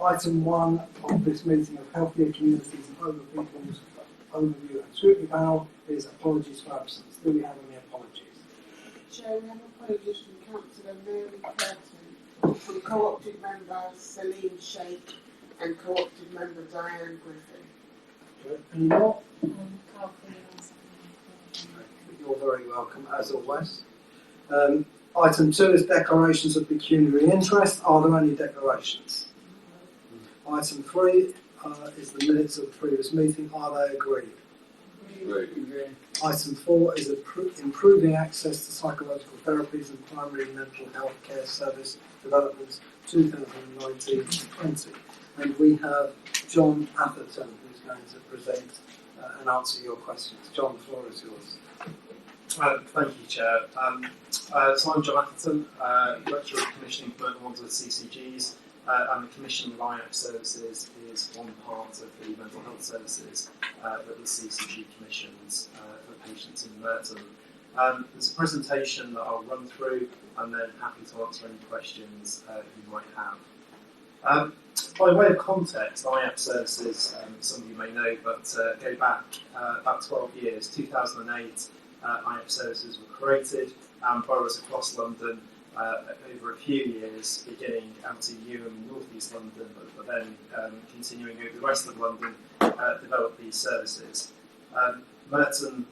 Item 1 of this meeting of Healthier Communities and Over People's Overview and Scrutiny Panel is apologies for absence. Do we have any apologies? Chair, we have apologies from Councillor Mary Curtin, from co-opted member Celine Sheikh and co-opted member Diane Griffin. Good. Any more? You're very welcome, as always. Item 2 is declarations of pecuniary interest. Are there any declarations? Item 3 is the minutes of the previous meeting. Are they agreed? Agreed. Item 4 is improving access to psychological therapies and primary mental health care service developments 2019-20. And we have John Atherton who's going to present and answer your questions. John, the floor is yours. Thank you, Chair. So I'm John Atherton, Lecturer of Commissioning for Merton with CCGs, and the commissioning of IAP services is one part of the mental health services that the CCG commissions for patients in Merton. There's a presentation that I'll run through and then happy to answer any questions you might have. By way of context, IAP services, some of you may know, but go back about 12 years. 2008, IAP services were created, and boroughs across London over a few years, beginning LTU in North East London, but then continuing over the rest of London, developed these services. Merton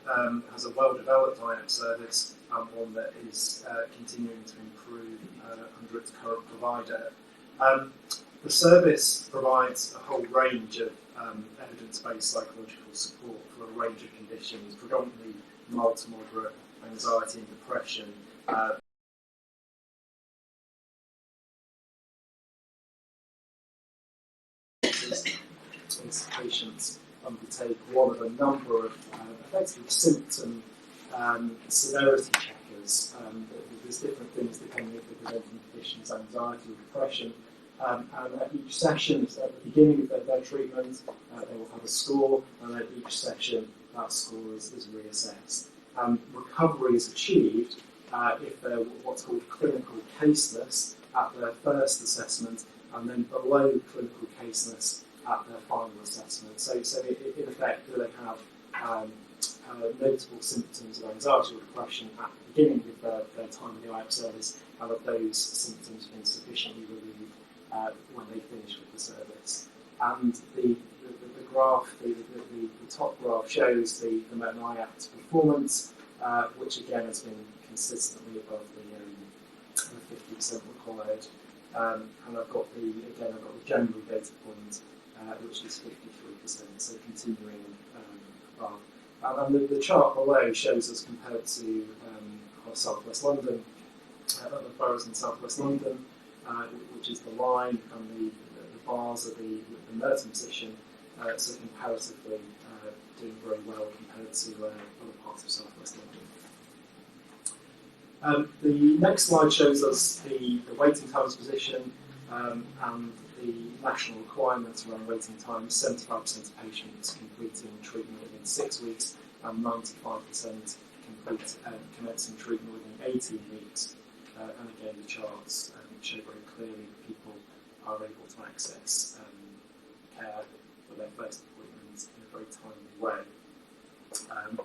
has a well-developed IAP service, and one that is continuing to improve under its current provider. The service provides a whole range of evidence-based psychological support for a range of conditions, predominantly mild to moderate anxiety and depression. Patients undertake one of a number of effective symptom severity checkers. There's different things that can make the presenting conditions, anxiety or depression. And at each session, at the beginning of their treatment, they will have a score, and at each session, that score is reassessed. Recovery is achieved if they're what's called clinical caseless at their first assessment, and then below clinical caseless at their final assessment. So in effect, do they have notable symptoms of anxiety or depression at the beginning of their time in the IAP service, and have those symptoms been sufficiently relieved when they finish with the service. And the graph, the top graph shows the Merton IAP's performance, which again has been consistently above the 50% required. And I've got the January data point, which is 53%, so continuing above. And the chart below shows us compared to South West London, other boroughs in South West London, which is the line, and the bars are the Merton position, so comparatively doing very well compared to other parts of South West London. The next slide shows us the waiting times position and the national requirements around waiting times. 75% of patients completing treatment within 6 weeks, and 95% commencing treatment within 18 weeks. And again, the charts show very clearly that people are able to access care for their first appointments in a very timely way.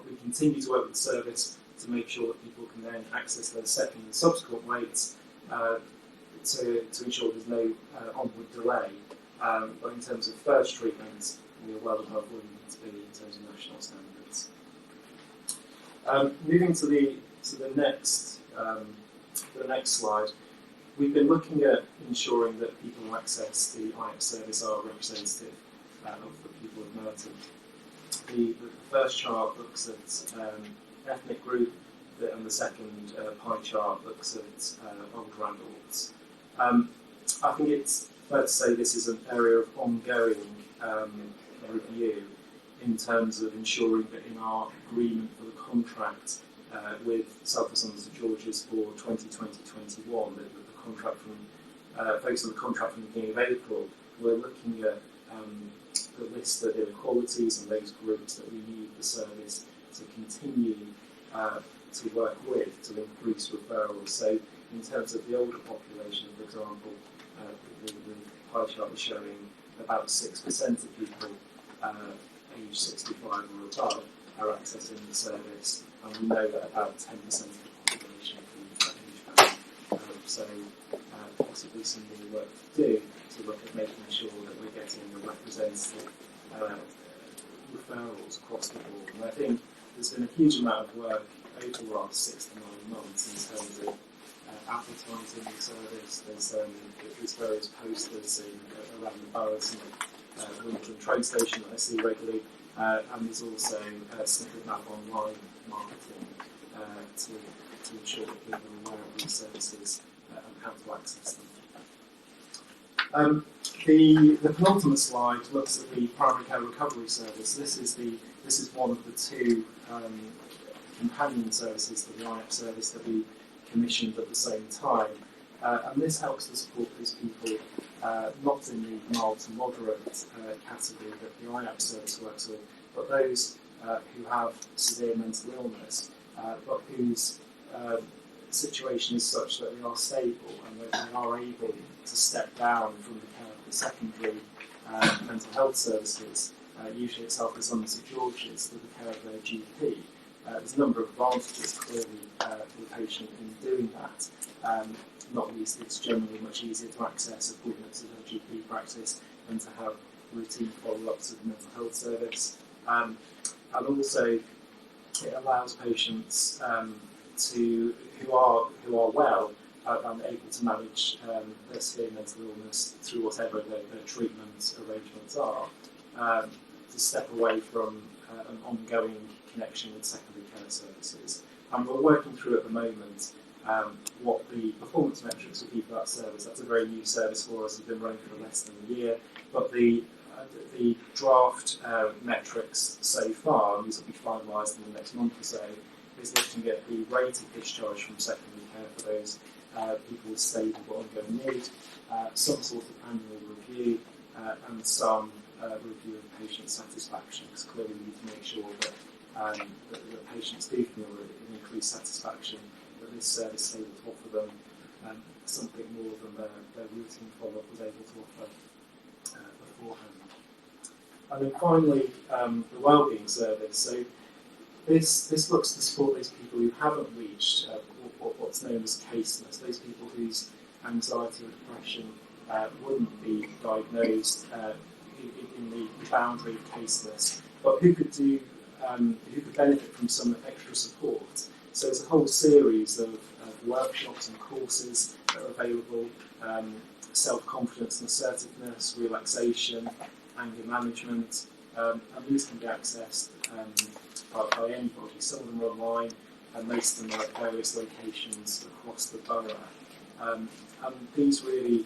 We continue to work with the service to make sure that people can then access their second and subsequent waits to ensure there's no onward delay. But in terms of first treatment, we are well above where we need to be in terms of national standards. Moving to the next slide, we've been looking at ensuring that people who access the IAP service are representative of the people of Merton. The first chart looks at ethnic group, and the second pie chart looks at older adults. I think it's fair to say this is an area of ongoing review in terms of ensuring that in our agreement for the contract with South West London St George's for 2020-21, the contract focused on the contract from the beginning of April, we're looking at the list of inequalities and those groups that we need the service to continue to work with to increase referrals. So in terms of the older population, for example, the pie chart is showing about 6% of people age 65 or above are accessing the service, and we know that about 10% of the population is that age band. So possibly some more work to do to look at making sure that we're getting a representative referrals across the board. And I think there's been a huge amount of work over the last 6 to 9 months in terms of advertising the service. There's various posters around the boroughs and Wimbledon train station that I see regularly, and there's also snippet map online marketing to ensure that people are aware of these services and how to access them. The penultimate slide looks at the primary care recovery service. This is one of the two companion services to the IAP service that we commissioned at the same time. And this helps to support those people not in the mild to moderate category that the IAP service works with, but those who have severe mental illness, but whose situation is such that they are stable and that they are able to step down from the care of the secondary mental health services, usually at South West London St George's, to the care of their GP. There's a number of advantages clearly for the patient in doing that. Not least, it's generally much easier to access appointments at a GP practice than to have routine follow-ups at the mental health service. And also, it allows patients who are well and able to manage their severe mental illness through whatever their treatment arrangements are, to step away from an ongoing connection with secondary care services. And we're working through at the moment what the performance metrics will be for that service. That's a very new service for us. It's been running for less than a year, but the draft metrics so far, and these will be finalised in the next month or so, is looking at the rate of discharge from secondary care for those people with stable but ongoing need, some sort of annual review, and some review of patient satisfaction, because clearly we need to make sure that that patients do feel an increased satisfaction, that this service is able to offer them something more than their routine follow-up was able to offer beforehand. And then finally, the wellbeing service. So this looks to support those people who haven't reached what's known as caseness, those people whose anxiety or depression wouldn't be diagnosed in the boundary of caseness, but who could benefit from some extra support. So there's a whole series of workshops and courses that are available: self-confidence and assertiveness, relaxation, anger management, and these can be accessed by anybody. Some of them are online, and most of them are at various locations across the borough. And these really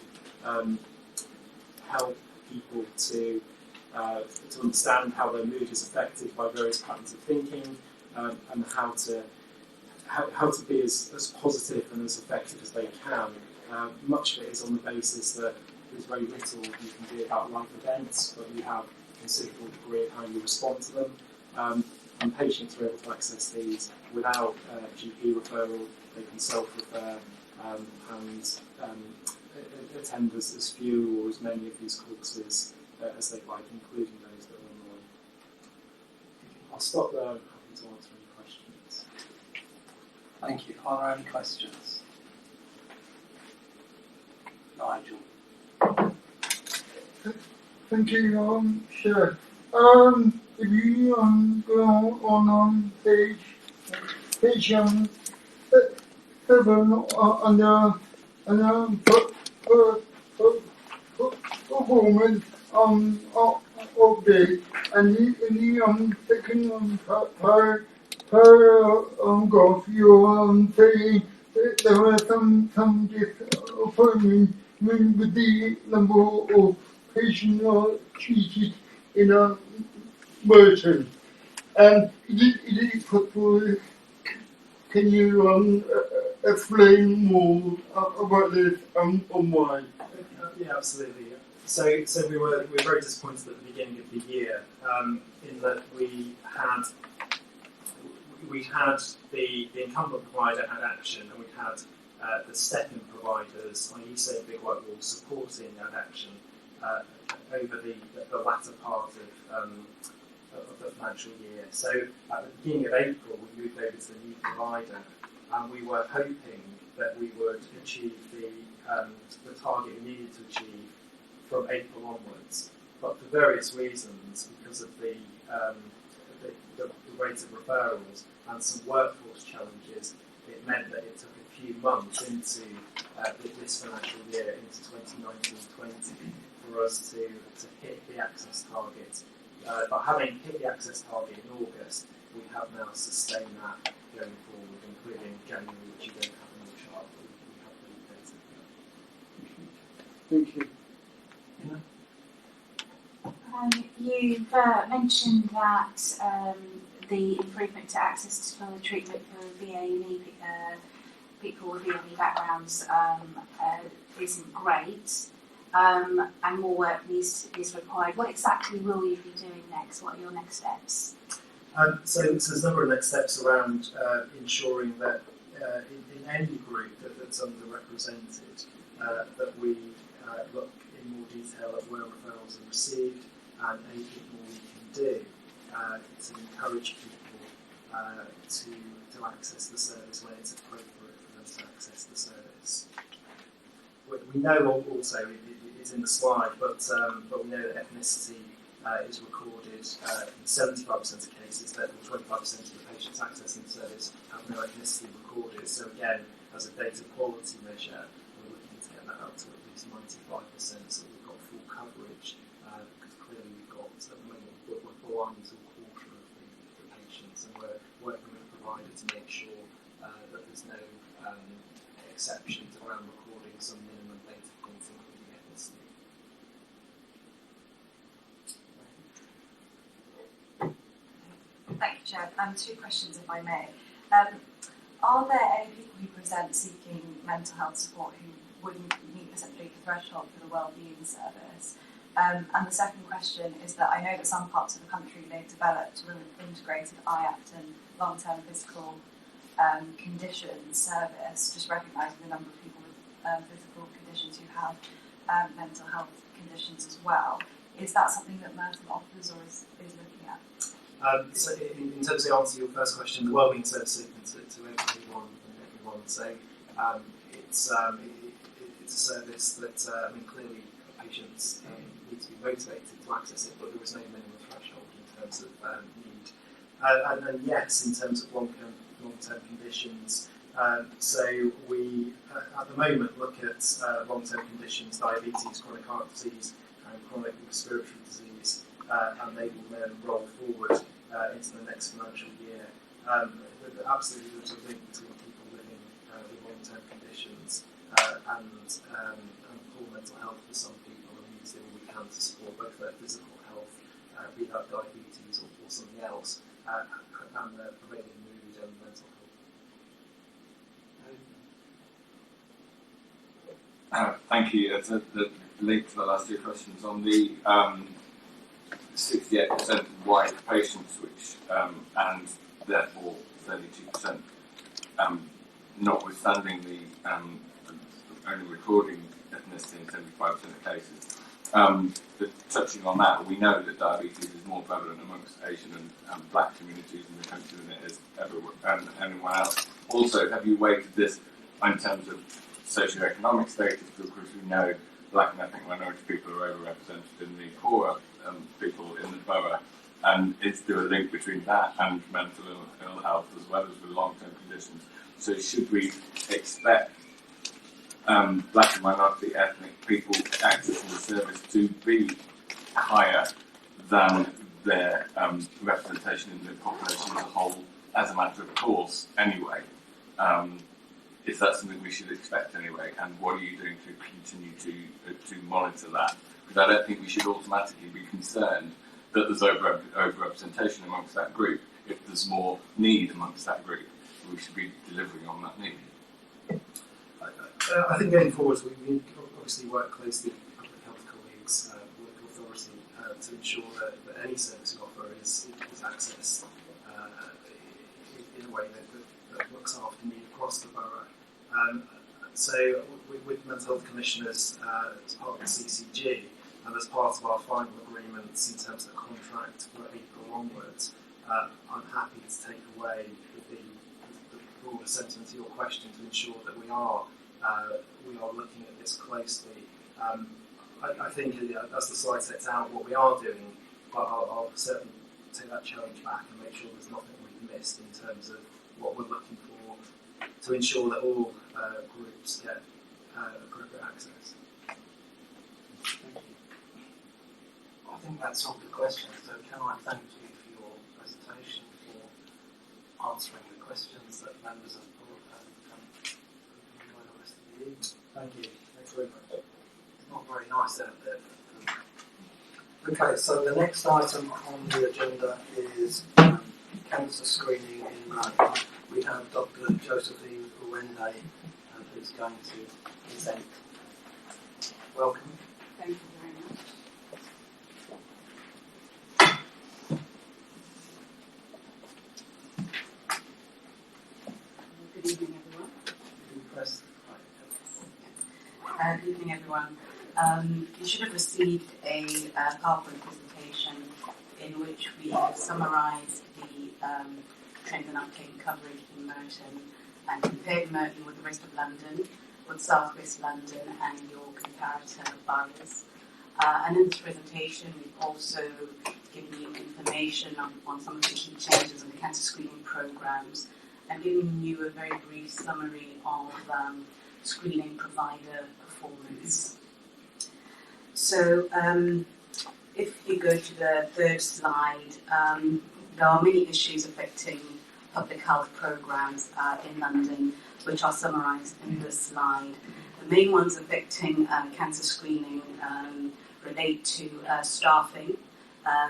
help people to understand how their mood is affected by various patterns of thinking, and how to be as positive and as effective as they can. Much of it is on the basis that there's very little you can do about life events, but you have a considerable degree of how you respond to them. And patients are able to access these without GP referral. They can self-refer and attend as few or as many of these courses as they like, including those that are online. I'll stop there. I'm happy to answer any questions. Thank you. Are there any questions? Nigel. Thank you, sure. If you go on page 7 under performance update, and the second paragraph, you're saying that there are some disappointment with the number of patients treated in a Merton. And is it possible, can you explain more about this and why? Yeah, absolutely. So we're very disappointed at the beginning of the year in that we had the incumbent provider had action, and we had the step-in providers, i.e. Big White Wall, supporting that action, over the latter part of the financial year. So at the beginning of April, we moved over to the new provider, and we were hoping that we would achieve the target we needed to achieve from April onwards. But for various reasons, because of the rate of referrals and some workforce challenges, it meant that it took a few months into this financial year, into 2019-20, for us to hit the access target. But having hit the access target in August, we have now sustained that going forward, including January, which you don't have in your chart, but we have the data. Thank you. You've mentioned that the improvement to access to further treatment for VA&E people with VA&E backgrounds isn't great, and more work is required. What exactly will you be doing next? What are your next steps? So there's a number of next steps around ensuring that in any group that's underrepresented, that we look in more detail at where referrals are received and anything more we can do to encourage people to access the service when it's appropriate for them to access the service. We know also, it's in the slide, but we know that ethnicity is recorded in 75% of cases, therefore 25% of the patients accessing the service have no ethnicity recorded. So again, as a data quality measure, we're looking to get that up to at least 95%, so we've got full coverage, because clearly we've got, at the moment, we're blind to a quarter of the patients, and we're working with the provider to make sure that there's no exceptions around recording some minimum data points, including ethnicity. Thank you, Chair. Two questions, if I may. Are there any people who present seeking mental health support who wouldn't meet essentially the threshold for the wellbeing service? And the second question is that I know that some parts of the country they've developed an integrated IAPT and long-term physical conditions service, just recognising the number of people with physical conditions who have mental health conditions as well. Is that something that Merton offers or is looking at? So in terms of answer your first question, the wellbeing service is open to everyone and everyone. So it's a service that clearly patients need to be motivated to access it, but there is no minimum threshold in terms of need. And yes, in terms of long-term conditions. So we at the moment look at long-term conditions, diabetes, chronic heart disease, and chronic respiratory disease. And they will then roll forward into the next financial year. Absolutely, there's a link between people living with long-term conditions and poor mental health for some people, and we do what we can to support both their physical health, be that diabetes or something else, and their prevailing mood and mental health. Thank you. The link to the last two questions on the 68% of white patients, which and therefore 32%, notwithstanding the only recording ethnicity in 75% of cases. Touching on that, we know that diabetes is more prevalent amongst Asian and black communities in the country than it is everywhere and anywhere else. Also, have you weighted this in terms of socioeconomic status? Because we know black and ethnic minority people are overrepresented in the poorer people in the borough, and is there a link between that and mental ill health as well as with long-term conditions? So should we expect black and minority ethnic people accessing the service to be higher than their representation in the population as a whole, as a matter of course anyway? Is that something we should expect anyway? And what are you doing to continue to monitor that? Because I don't think we should automatically be concerned that there's over-representation amongst that group. If there's more need amongst that group, we should be delivering on that need. I think going forward, we obviously work closely with public health colleagues, local authority, to ensure that any service we offer is accessed in a way that looks after need across the borough. So with mental health commissioners as part of the CCG, and as part of our final agreements in terms of the contract for April onwards, I'm happy to take away the broader sentiment to your question to ensure that we are looking at this closely. I think as the slide sets out what we are doing, but I'll certainly take that challenge back and make sure there's nothing we've missed in terms of what we're looking for to ensure that all groups get appropriate access. Thank you. I think that's all the questions. So can I thank you for your presentation, for answering the questions that members have brought, and enjoy the rest of the evening. Thank you. Thanks very much. It's not very nice out there. Okay, so the next item on the agenda is cancer screening in Morden. We have Dr. Josephine Uwende, who's going to present. Welcome. Thank you very much. Good evening, everyone. Good evening, everyone. You should have received a PowerPoint presentation in which we have summarised the trend and uptake coverage in Merton and compared Merton with the rest of London, with South West London and your comparator boroughs. And in this presentation, we've also given you information on some of the key changes in the cancer screening programmes and giving you a very brief summary of screening provider performance. So if you go to the third slide, there are many issues affecting public health programmes in London, which are summarised in this slide. The main ones affecting cancer screening relate to staffing.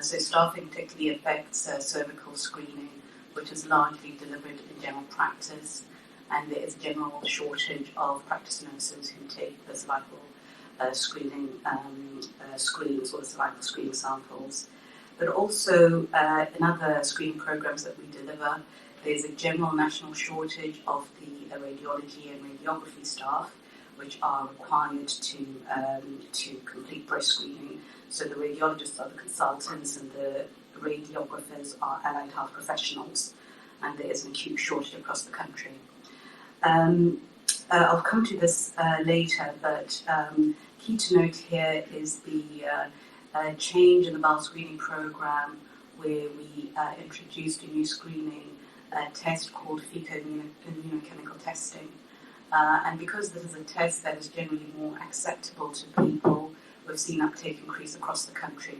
So staffing particularly affects cervical screening, which is largely delivered in general practice, and there is a general shortage of practice nurses who take the cervical screening screens or the cervical screening samples. But also in other screening programs that we deliver, there's a general national shortage of the radiology and radiography staff, which are required to complete breast screening. So the radiologists are the consultants and the radiographers are allied health professionals, and there is an acute shortage across the country. I'll come to this later, but key to note here is the change in the bowel screening program, where we introduced a new screening test called fecal immunochemical testing. And because this is a test that is generally more acceptable to people, we've seen uptake increase across the country,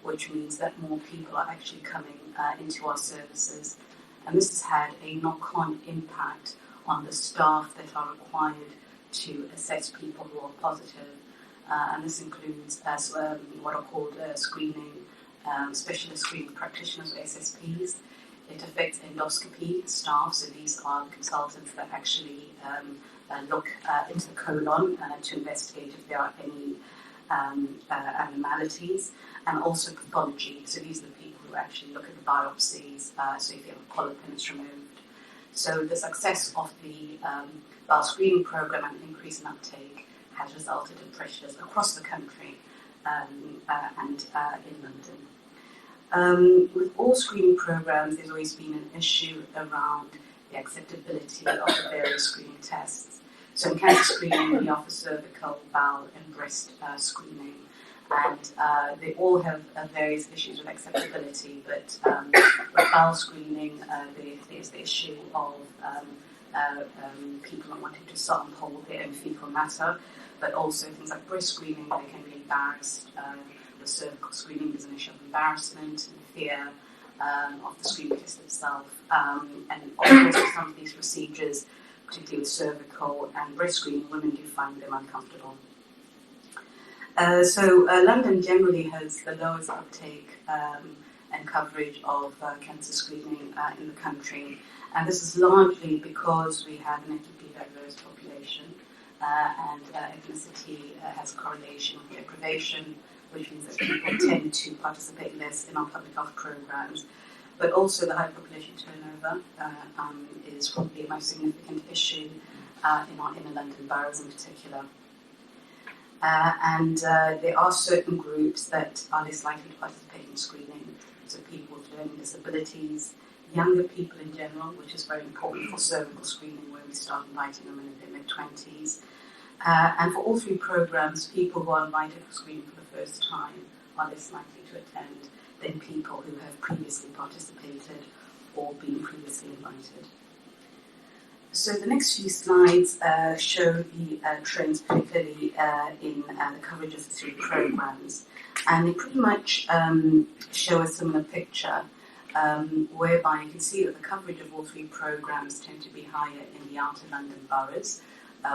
which means that more people are actually coming into our services. And this has had a knock-on impact on the staff that are required to assess people who are positive. And this includes what are called screening, specialist screening practitioners, or SSPs. It affects endoscopy staff, so these are the consultants that actually look into the colon to investigate if there are any abnormalities, and also pathology. So these are the people who actually look at the biopsies, so if you have a polyp and it's removed. So the success of the bowel screening program and increase in uptake has resulted in pressures across the country and in London. With all screening programs, there's always been an issue around the acceptability of the various screening tests. So in cancer screening, we offer cervical, bowel, and breast screening, and they all have various issues with acceptability. But with bowel screening, there's the issue of people not wanting to sample their own fecal matter, but also things like breast screening, they can be embarrassed. With cervical screening, there's an issue of embarrassment and fear of the screening test itself, and also some of these procedures, particularly with cervical and breast screening, women do find them uncomfortable. So London generally has the lowest uptake and coverage of cancer screening in the country, and this is largely because we have an ethnically diverse population, and ethnicity has a correlation with deprivation, which means that people tend to participate less in our public health programs. But also the high population turnover is probably the most significant issue in the London boroughs in particular. And there are certain groups that are less likely to participate in screening, so people with learning disabilities, younger people in general, which is very important for cervical screening, where we start inviting them in their mid-20s. And for all three programs, people who are invited for screening for the first time are less likely to attend than people who have previously participated or been previously invited. So the next few slides show the trends, particularly in the coverage of the three programs. And they pretty much show a similar picture, whereby you can see that the coverage of all three programs tend to be higher in the outer London boroughs,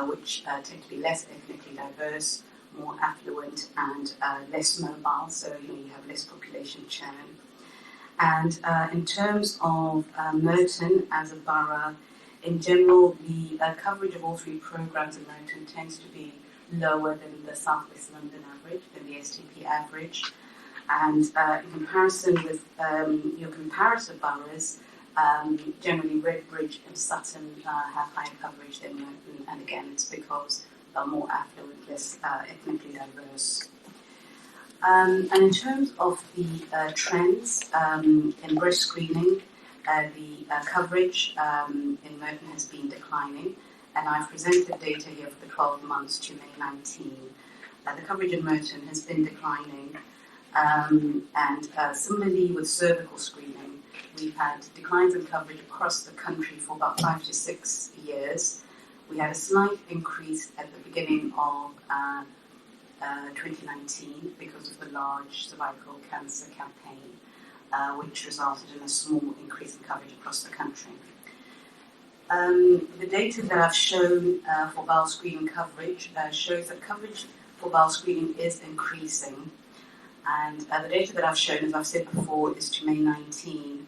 which tend to be less ethnically diverse, more affluent, and less mobile, so you have less population churn. And in terms of Merton as a borough, in general, the coverage of all three programs in Merton tends to be lower than the South West London average, than the STP average. And in comparison with your comparative boroughs, generally Redbridge and Sutton have higher coverage than Merton, and again, it's because they're more affluent, less ethnically diverse. And in terms of the trends in breast screening, the coverage in Merton has been declining, and I've presented data here for the 12 months to May 19. The coverage in Merton has been declining, and similarly with cervical screening, we've had declines in coverage across the country for about 5 to 6 years. We had a slight increase at the beginning of 2019 because of the large cervical cancer campaign, which resulted in a small increase in coverage across the country. The data that I've shown for bowel screening coverage shows that coverage for bowel screening is increasing. And the data that I've shown, as I've said before, is to May 19.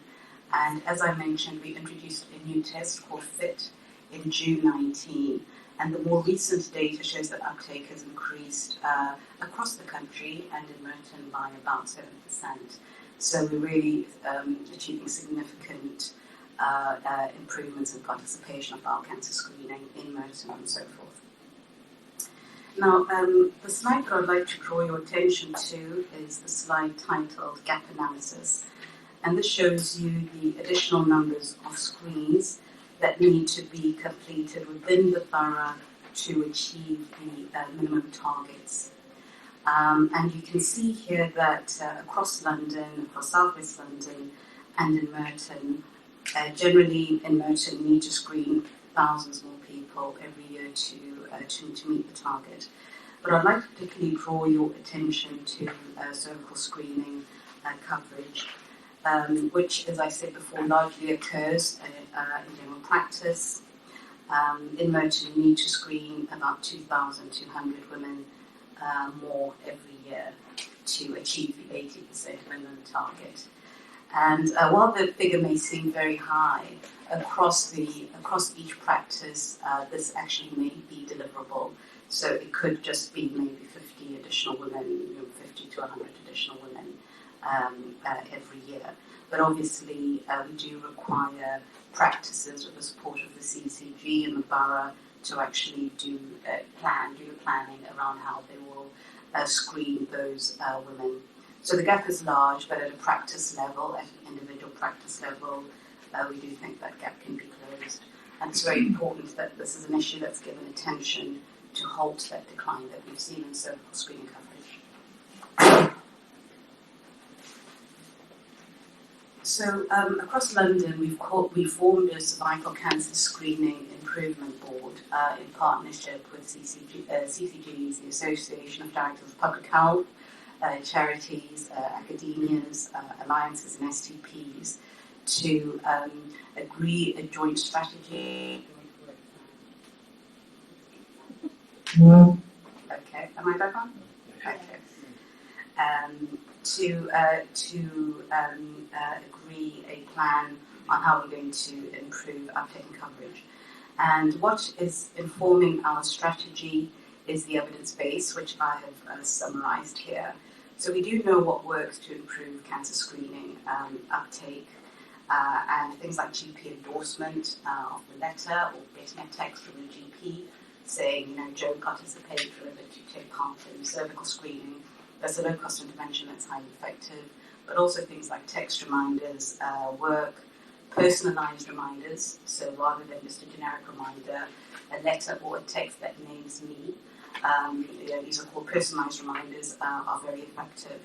And as I mentioned, we introduced a new test called FIT in June 19. And the more recent data shows that uptake has increased across the country and in Merton by about 7%. So we're really achieving significant improvements in participation of bowel cancer screening in Merton and so forth. Now, the slide that I'd like to draw your attention to is the slide titled Gap Analysis. And this shows you the additional numbers of screens that need to be completed within the borough to achieve the minimum targets. And you can see here that across London, across South West London, and in Merton, generally in Merton, we need to screen thousands more people every year to meet the target. But I'd like to particularly draw your attention to cervical screening coverage, which, as I said before, largely occurs in general practice. In Merton, we need to screen about 2,200 women more every year to achieve the 80% minimum target. And while the figure may seem very high, across each practice, this actually may be deliverable. So it could just be maybe 50 additional women, 50 to 100 additional women every year. But obviously, we do require practices with the support of the CCG and the borough to actually do the planning around how they will screen those women. So the gap is large, but at a practice level, at an individual practice level, we do think that gap can be closed. And it's very important that this is an issue that's given attention to halt that decline that we've seen in cervical screening coverage. So across London, we've formed a cervical cancer screening improvement board in partnership with CCGs, the Association of Directors of Public Health, charities, academias, alliances and STPs to agree a joint strategy. Okay, am I back on? Okay. To agree a plan on how we're going to improve uptake and coverage. And what is informing our strategy is the evidence base, which I have summarized here. So we do know what works to improve cancer screening uptake, and things like GP endorsement of the letter or getting a text from the GP saying, Joe, participate, remember to take part in cervical screening. That's a low-cost intervention that's highly effective, but also things like text reminders, personalised reminders, so rather than just a generic reminder, a letter or a text that names me. These are called personalised reminders, are very effective.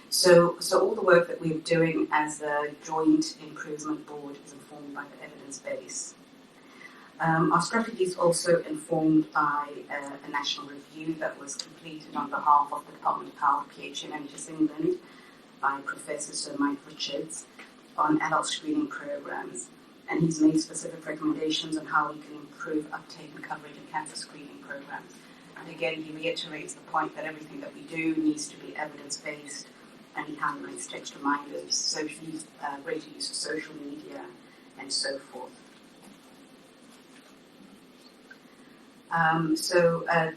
So all the work that we're doing as a joint improvement board is informed by the evidence base. Our strategy is also informed by a national review that was completed on behalf of the Department of Health, PhD in NHS England, by Professor Sir Mike Richards on adult screening programs. And he's made specific recommendations on how we can improve uptake and coverage in cancer screening programs. And again, he reiterates the point that everything that we do needs to be evidence-based, and he highlights text reminders, greater use of social media, and so forth.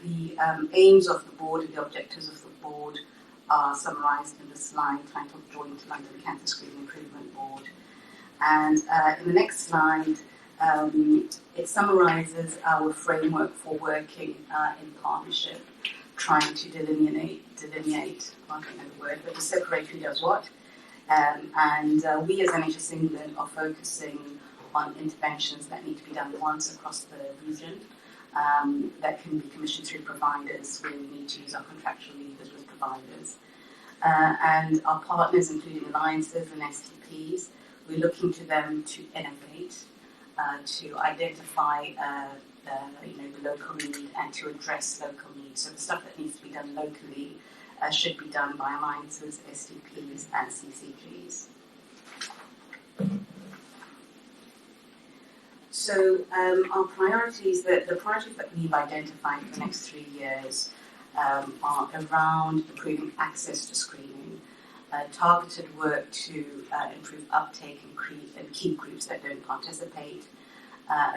The aims of the board and the objectives of the board are summarised in the slide titled Joint London Cancer Screening Improvement Board. And in the next slide, it summarises our framework for working in partnership, trying to delineate, I don't know the word, but to separate who does what. We as NHS England are focusing on interventions that need to be done once across the region, that can be commissioned through providers where we need to use our contractual levers with providers. And our partners, including alliances and STPs, we're looking to them to innovate, to identify the local need and to address local needs. So the stuff that needs to be done locally should be done by alliances, STPs and CCGs. So our priorities, the priorities that we've identified for the next 3 years are around improving access to screening, targeted work to improve uptake in key groups that don't participate,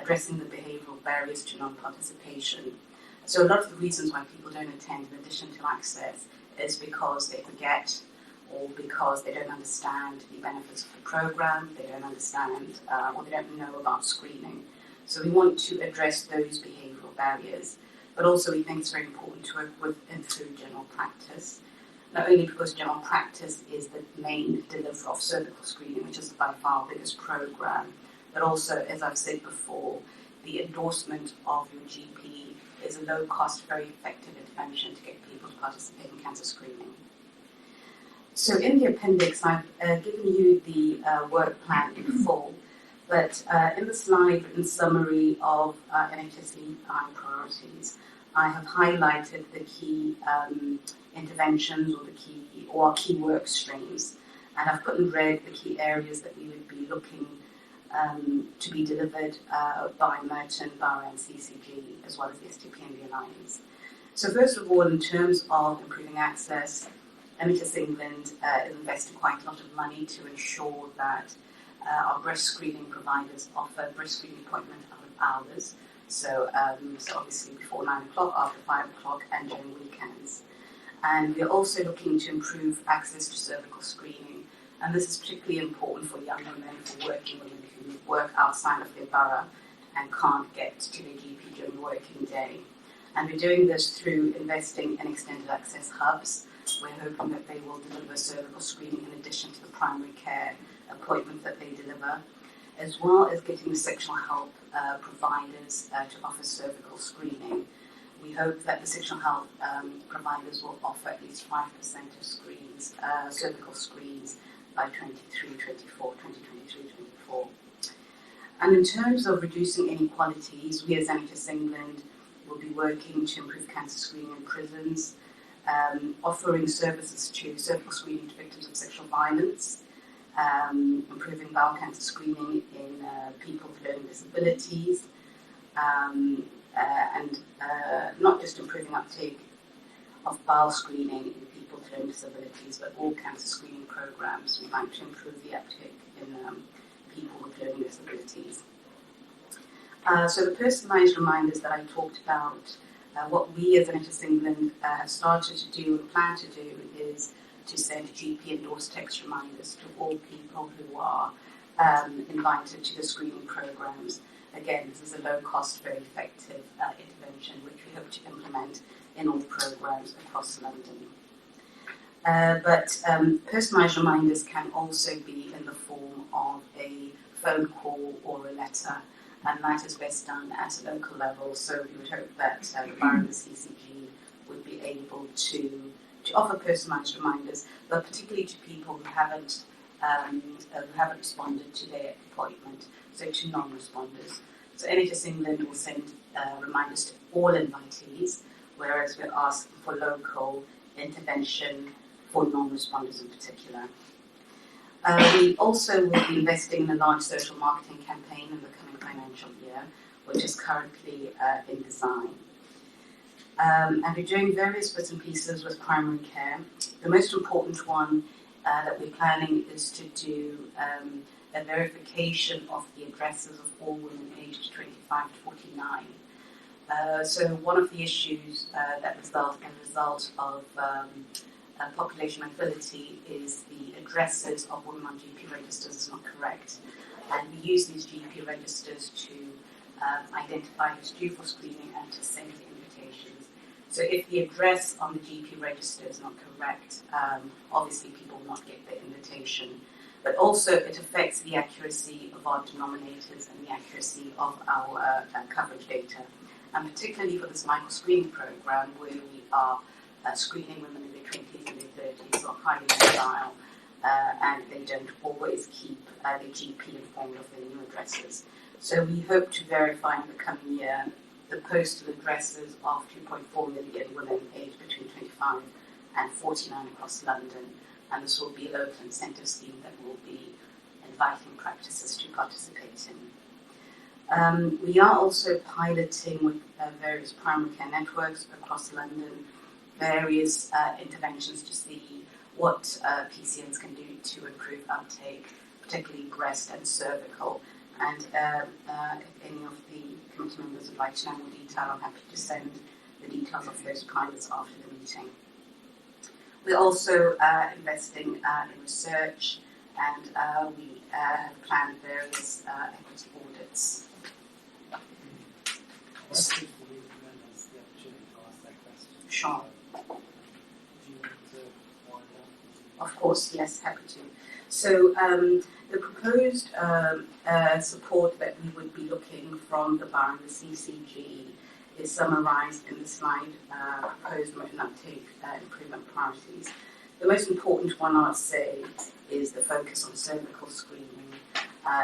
addressing the behavioural barriers to non-participation. So a lot of the reasons why people don't attend, in addition to access, is because they forget or because they don't understand the benefits of the programme, they don't understand or they don't know about screening. So we want to address those behavioural barriers, but also we think it's very important to work with and through general practice. Not only because general practice is the main deliverer of cervical screening, which is by far our biggest programme, but also, as I've said before, the endorsement of your GP is a low-cost, very effective intervention to get people to participate in cancer screening. So in the appendix, I've given you the work plan in full, but in the slide in summary of NHS priorities, I have highlighted the key interventions or our key work streams, and I've put in red the key areas that we would be looking to be delivered by Merton, Borough and CCG, as well as the STP and the Alliance. So first of all, in terms of improving access, NHS England is investing quite a lot of money to ensure that our breast screening providers offer breast screening appointment out of hours. So obviously before 9 o'clock, after 5 o'clock, and during weekends. And we're also looking to improve access to cervical screening. And this is particularly important for young women, for working women who work outside of their borough and can't get to their GP during the working day. And we're doing this through investing in extended access hubs. We're hoping that they will deliver cervical screening in addition to the primary care appointment that they deliver, as well as getting the sexual health providers to offer cervical screening. We hope that the sexual health providers will offer at least 5% of screens, cervical screens by 2023-24. And in terms of reducing inequalities, we as NHS England will be working to improve cancer screening in prisons, offering services to cervical screening to victims of sexual violence, improving bowel cancer screening in people with learning disabilities, and not just improving uptake of bowel screening in people with learning disabilities, but all cancer screening programs. We'd like to improve the uptake in people with learning disabilities. So the personalised reminders that I talked about, what we as NHS England have started to do and plan to do is to send GP-endorsed text reminders to all people who are invited to the screening programmes. again, this is a low-cost, very effective intervention which we hope to implement in all programs across London. But personalised reminders can also be in the form of a phone call or a letter, and that is best done at a local level. So we would hope that the Borough and the CCG would be able to offer personalised reminders, but particularly to people who haven't responded to their appointment, so to non-responders. So NHS England will send reminders to all invitees, whereas we're asking for local intervention for non-responders in particular. We also will be investing in a large social marketing campaign in the coming financial year, which is currently in design. And we're doing various bits and pieces with primary care. The most important one that we're planning is to do a verification of the addresses of all women aged 25 to 49. So one of the issues that result of population mobility is the addresses of women on GP registers is not correct. And we use these GP registers to identify who's due for screening and to send invitations. So if the address on the GP register is not correct, obviously people will not get the invitation. But also it affects the accuracy of our denominators and the accuracy of our coverage data. And particularly for this micro-screening program where we are screening women in their 20s and their 30s who are highly mobile and they don't always keep their GP informed of their new addresses. So we hope to verify in the coming year the postal addresses of 2.4 million women aged between 25 and 49 across London, and this will be a local incentive scheme that will be inviting practices to participate in. We are also piloting with various primary care networks across London various interventions to see what PCNs can do to improve uptake, particularly breast and cervical. And if any of the committee members would like to know more detail, I'm happy to send the details of those pilots after the meeting. We're also investing in research, and we have planned various equity audits. Sure. Of course, yes, happy to. So the proposed support that we would be looking from the Borough and the CCG is summarised in the slide, proposed Merton uptake improvement priorities. The most important one, I would say, is the focus on cervical screening,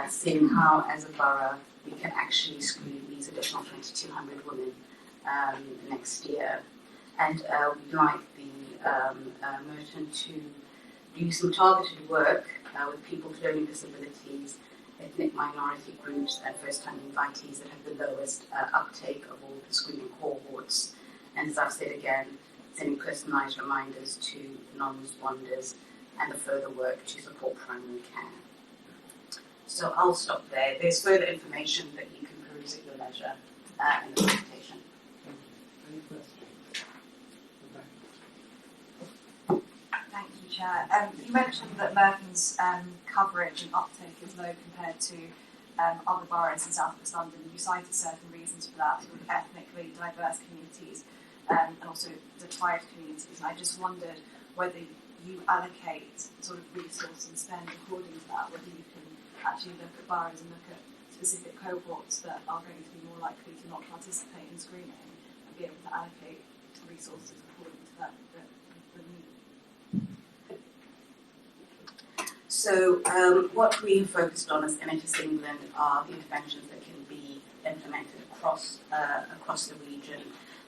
seeing how, as a borough, we can actually screen these additional 2,200 women next year. And we'd like the Merton to do some targeted work with people with learning disabilities, ethnic minority groups, and first-time invitees that have the lowest uptake of all the screening cohorts. And as I've said again, sending personalised reminders to non-responders and the further work to support primary care. So I'll stop there. There's further information that you can peruse at your leisure in the presentation. Any questions? Thank you, Chair. You mentioned that Merton's coverage and uptake is low compared to other boroughs in South West London. You cited certain reasons for that, sort of ethnically diverse communities and also deprived communities. And I just wondered whether you allocate sort of resource and spend according to that, whether you can actually look at boroughs and look at specific cohorts that are going to be more likely to not participate in screening and be able to allocate resources according to that, the need. So what we focused on as NHS England are the interventions that can be implemented across the region.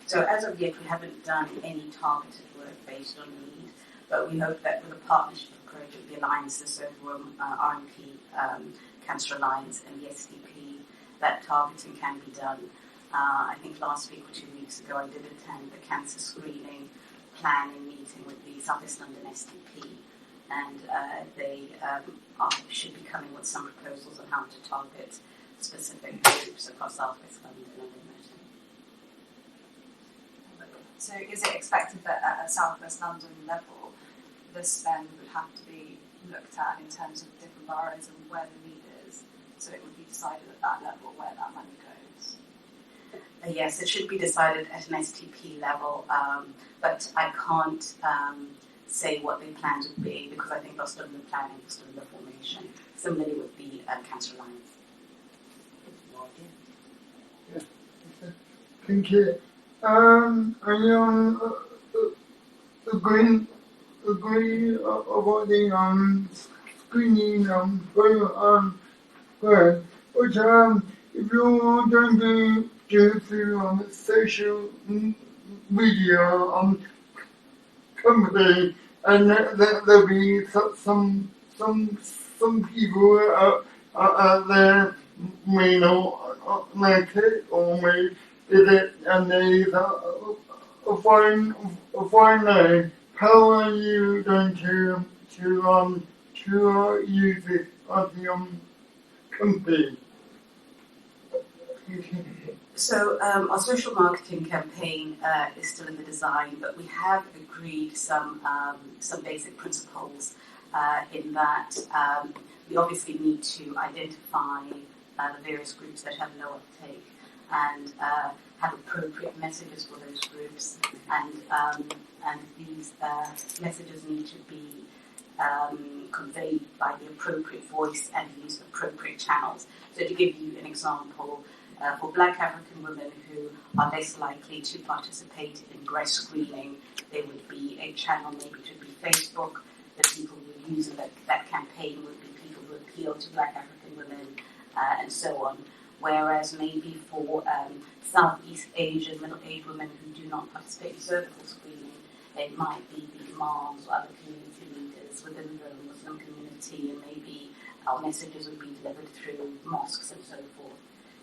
So as of yet, we haven't done any targeted work based on need, but we hope that with a partnership approach of the alliances, so RMP, Cancer Alliance and the SDP, that targeting can be done. I think last week or 2 weeks ago, I did attend the cancer screening planning meeting with the South West London SDP, and they should be coming with some proposals on how to target specific groups across South West London and Merton. So is it expected that at a South West London level, the spend would have to be looked at in terms of different boroughs and where the need is? So it would be decided at that level where that money goes. Yes, it should be decided at an STP level, but I can't say what the plans would be because I think they're still in the planning, still in the formation. Similarly with the Cancer Alliance. Thank you. I agree about the screening program. But if you're going to do through social media company, and there'll be some people out there may not like it or may did it, and they find out how are you going to use this as the company. So our social marketing campaign is still in the design, but we have agreed some basic principles in that we obviously need to identify the various groups that have low uptake and have appropriate messages for those groups, and these messages need to be conveyed by the appropriate voice and use appropriate channels. So to give you an example, for Black African women who are less likely to participate in breast screening, there would be a channel, maybe it would be Facebook, that people would use, and that campaign would be people who appeal to Black African women and so on. Whereas maybe for Southeast Asian middle-aged women who do not participate in cervical screening, it might be the imams or other community leaders within the Muslim community, and maybe our messages would be delivered through mosques and so forth.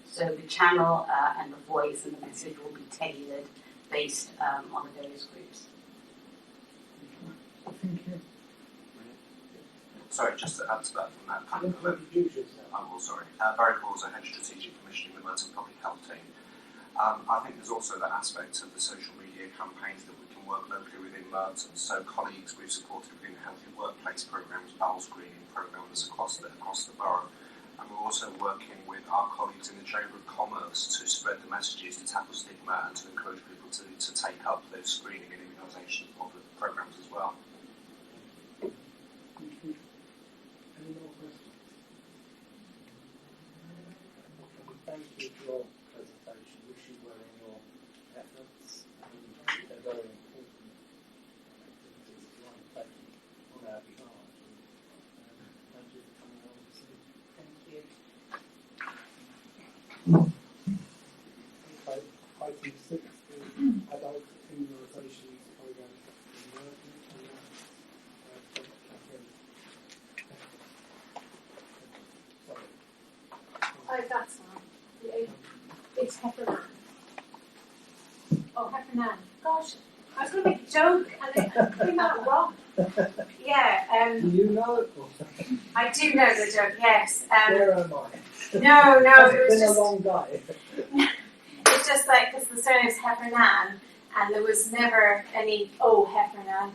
So the channel and the voice and the message will be tailored based on the various groups. Thank you. Sorry, just to add to that from that kind of Barry Hall's Head Strategic Commissioning the Merton Public Health Team. I think there's also that aspect of the social media campaigns that we can work locally within Merton. So colleagues we've supported within healthy workplace programs, bowel screening programs across the borough. And we're also working with our colleagues in the Chamber of Commerce to spread the messages, to tackle stigma, and to encourage people to take up those screening and immunisation programs as well. Any more questions? Thank you for your presentation. Wish you well in your efforts. They're very important activities that you undertake on our behalf. Thank you for coming along this evening. Thank you. Okay, item 6, the adult immunisations programme in Morden. Oh, that's one. It's Heffernan. Oh, Heffernan. Gosh, I was going to make a joke and it came out wrong. Yeah. Do you know it? I do know the joke. Yes. Where am I? No, it was It's been just a long day. it's just like because the surname's Heffernan and there was never any Heffernan,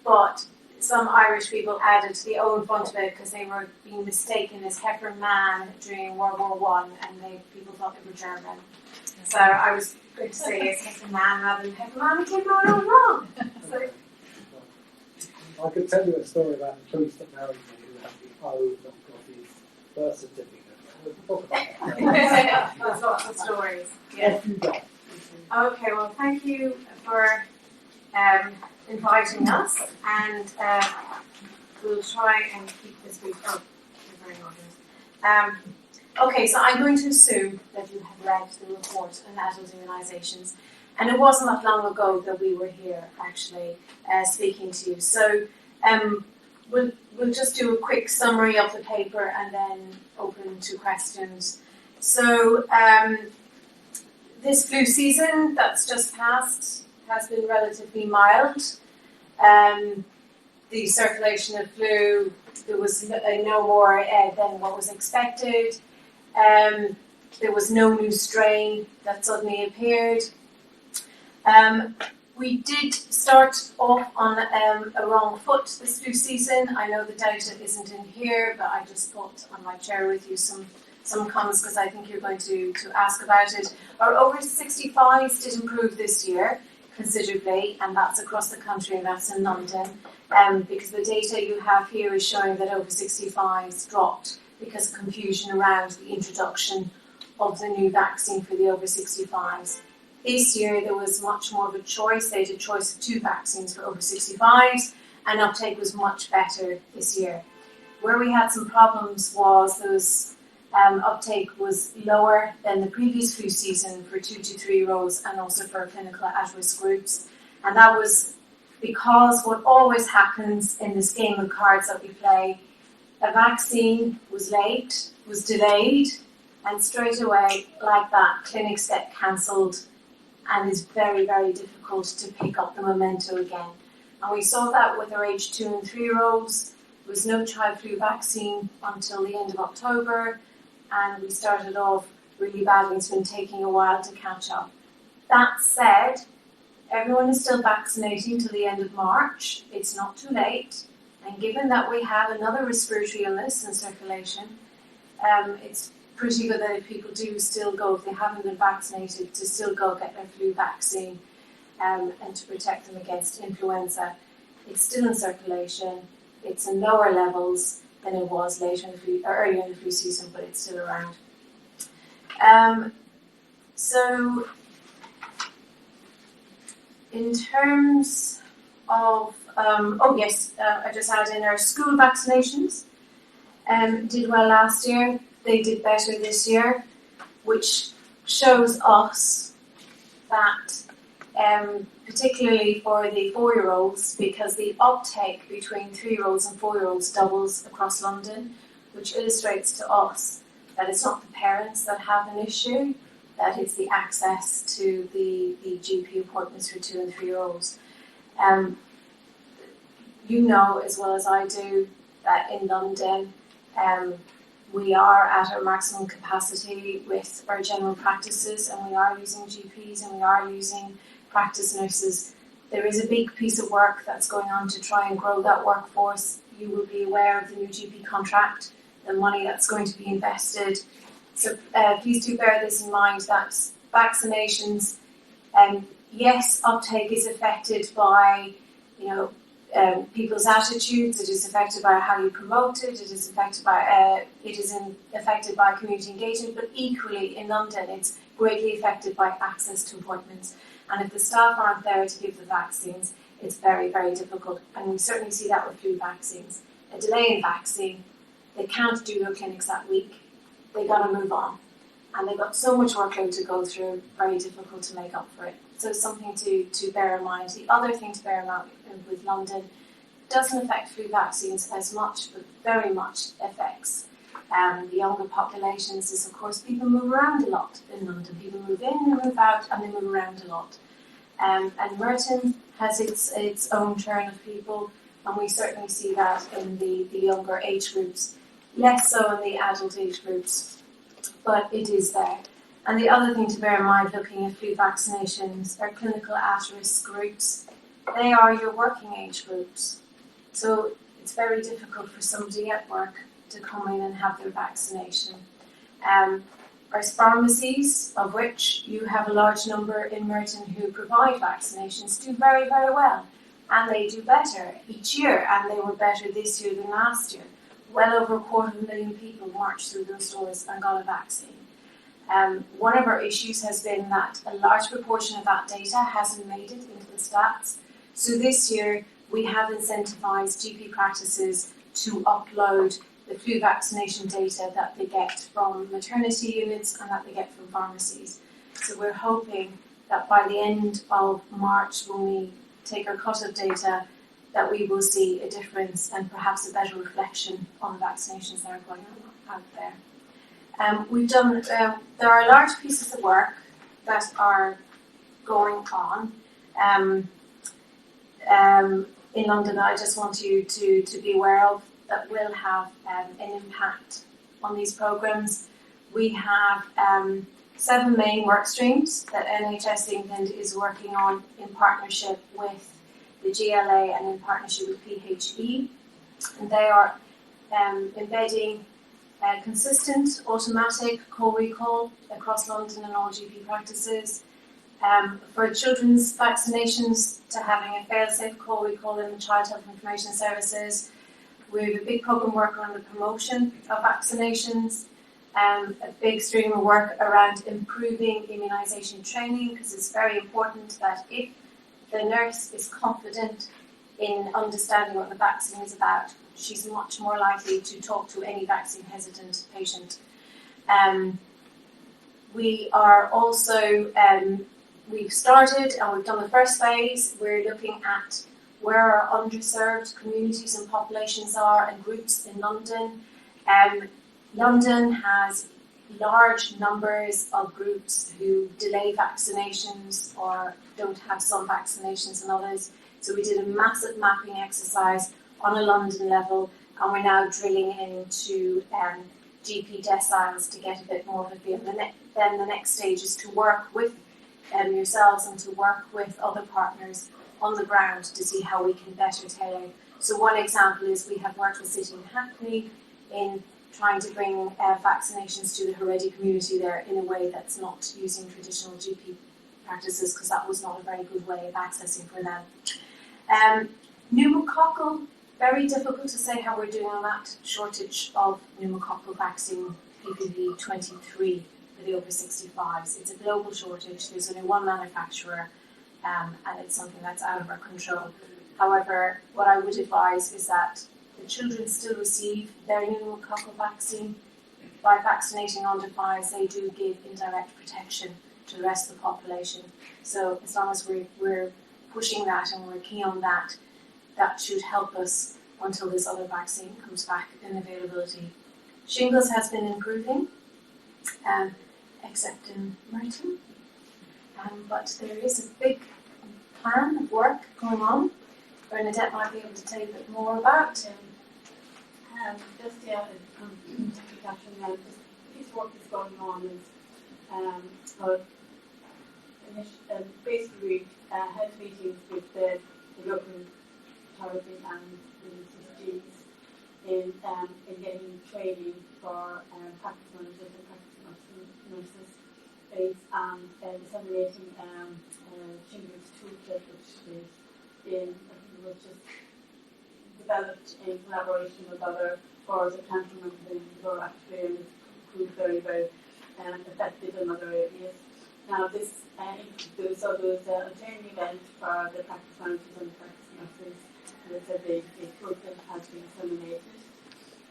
but some Irish people added the O in front of it because they were being mistaken as Heffernan during World War I, and people thought they were German. So I was going to say it's Heffernan rather than Heffernan. It came out all wrong. So, I could tell you a story about the priest that married me who had the O not got his birth certificate. We'll talk about that. there's lots of stories. Off you go. Okay, well, thank you for inviting us, and we'll try and keep this brief. Oh, you're very organized. Okay, so I'm going to assume that you have read the report on adult immunisations, and it wasn't that long ago that we were here actually speaking to you. So we'll just do a quick summary of the paper and then open to questions. So this flu season that's just passed has been relatively mild. The circulation of flu, there was no more than what was expected. There was no new strain that suddenly appeared. We did start off on a wrong foot this flu season. I know the data isn't in here, but I just thought I might share with you some some comments because I think you're going to ask about it. Our over 65s did improve this year considerably, and that's across the country, and that's in London. Because the data you have here is showing that over 65s dropped because of confusion around the introduction of the new vaccine for the over 65s. This year there was much more of a choice. They had a choice of 2 vaccines for over 65s, and uptake was much better this year. Where we had some problems was those uptake was lower than the previous flu season for 2 to 3 year-olds and also for clinical at-risk groups. And that was because what always happens in this game of cards that we play, a vaccine was late, was delayed, and straight away, like that, clinics get cancelled, and it's very, very difficult to pick up the momentum again. And we saw that with our age 2 and 3 year-olds. There was no child flu vaccine until the end of October, and we started off really badly. It's been taking a while to catch up. That said, everyone is still vaccinating till the end of March. It's not too late. And given that we have another respiratory illness in circulation, it's pretty good that if people do still go, if they haven't been vaccinated, to still go get their flu vaccine and to protect them against influenza. It's still in circulation. It's in lower levels than it was later in the flu, or earlier in the flu season, but it's still around. So, in terms of, I just added in our school vaccinations. Did well last year. They did better this year, which shows us that, particularly for the 4-year-olds, because the uptake between 3-year-olds and 4-year-olds doubles across London, which illustrates to us that it's not the parents that have an issue, that it's the access to the GP appointments for 2 and 3-year-olds. You know as well as I do that in London, we are at our maximum capacity with our general practices, and we are using GPs and we are using practice nurses. There is a big piece of work that's going on to try and grow that workforce. You will be aware of the new GP contract, the money that's going to be invested. So please do bear this in mind, that vaccinations, yes, uptake is affected by, people's attitudes. It is affected by how you promote it. It is affected by affected by community engagement. But equally in London, it's greatly affected by access to appointments. And if the staff aren't there to give the vaccines, it's very, very difficult. And we certainly see that with flu vaccines. A delay in vaccine, they can't do their clinics that week. They got to move on. And they've got so much workload to go through, very difficult to make up for it. So something to bear in mind. The other thing to bear in mind with London, doesn't affect flu vaccines as much, but very much affects the younger populations. Is of course people move around a lot in London. People move in, they move out, and they move around a lot. And Merton has its own turn of people, and we certainly see that in the younger age groups, less so in the adult age groups, but it is there. And the other thing to bear in mind looking at flu vaccinations are clinical at-risk groups. They are your working age groups. So it's very difficult for somebody at work to come in and have their vaccination. Our pharmacies, of which you have a large number in Merton who provide vaccinations, do very, very well. And they do better each year, and they were better this year than last year. Well over 250,000 people marched through those stores and got a vaccine. One of our issues has been that a large proportion of that data hasn't made it into the stats. So this year, we have incentivised GP practices to upload the flu vaccination data that they get from maternity units and that they get from pharmacies. So we're hoping that by the end of March, when we take our cut of data, that we will see a difference and perhaps a better reflection on the vaccinations that are going on out there. We've done. There are large pieces of work that are going on in London. I just want you to be aware of that will have an impact on these programmes. We have 7 main work streams that NHS England is working on in partnership with the GLA and in partnership with PHE, and they are embedding consistent automatic call recall across London and all GP practices. For children's vaccinations, to having a fail-safe call recall in the Child Health Information Services. We have a big programme work around the promotion of vaccinations, a big stream of work around improving immunisation training, because it's very important that if the nurse is confident in understanding what the vaccine is about, she's much more likely to talk to any vaccine hesitant patient. We are also, we've started and we've done the first phase. We're looking at where our underserved communities and populations are and groups in London. London has large numbers of groups who delay vaccinations or don't have some vaccinations and others. So we did a massive mapping exercise on a London level, and we're now drilling into GP deciles to get a bit more of a feel. Then the next stage is to work with yourselves and to work with other partners on the ground to see how we can better tailor. So one example is we have worked with City and Hackney in trying to bring vaccinations to the Haredi community there in a way that's not using traditional GP practices, because that was not a very good way of accessing for them. Pneumococcal, very difficult to say how we're doing on that shortage of pneumococcal vaccine, PPV 23 for the over 65s. It's a global shortage. There's only one manufacturer, and it's something that's out of our control. However, what I would advise is that the children still receive their pneumococcal vaccine. By vaccinating under 5s, they do give indirect protection to the rest of the population. So as long as we're pushing that and we're keen on that, that should help us until this other vaccine comes back in availability. Shingles has been improving, except in Merton. But there is a big plan of work going on. Bernadette might be able to tell you a bit more about. Just this work is going on is basically health meetings with the local authorities and the CCGs in getting training for practice managers and practice nurses based on disseminating Shingles toolkit, which is which is developed in collaboration with other boards. I can't remember the name of the board actually, and it's proved very, very effective in other areas. Now this there was a training event for the practice managers and practice nurses, and they said the toolkit has been disseminated,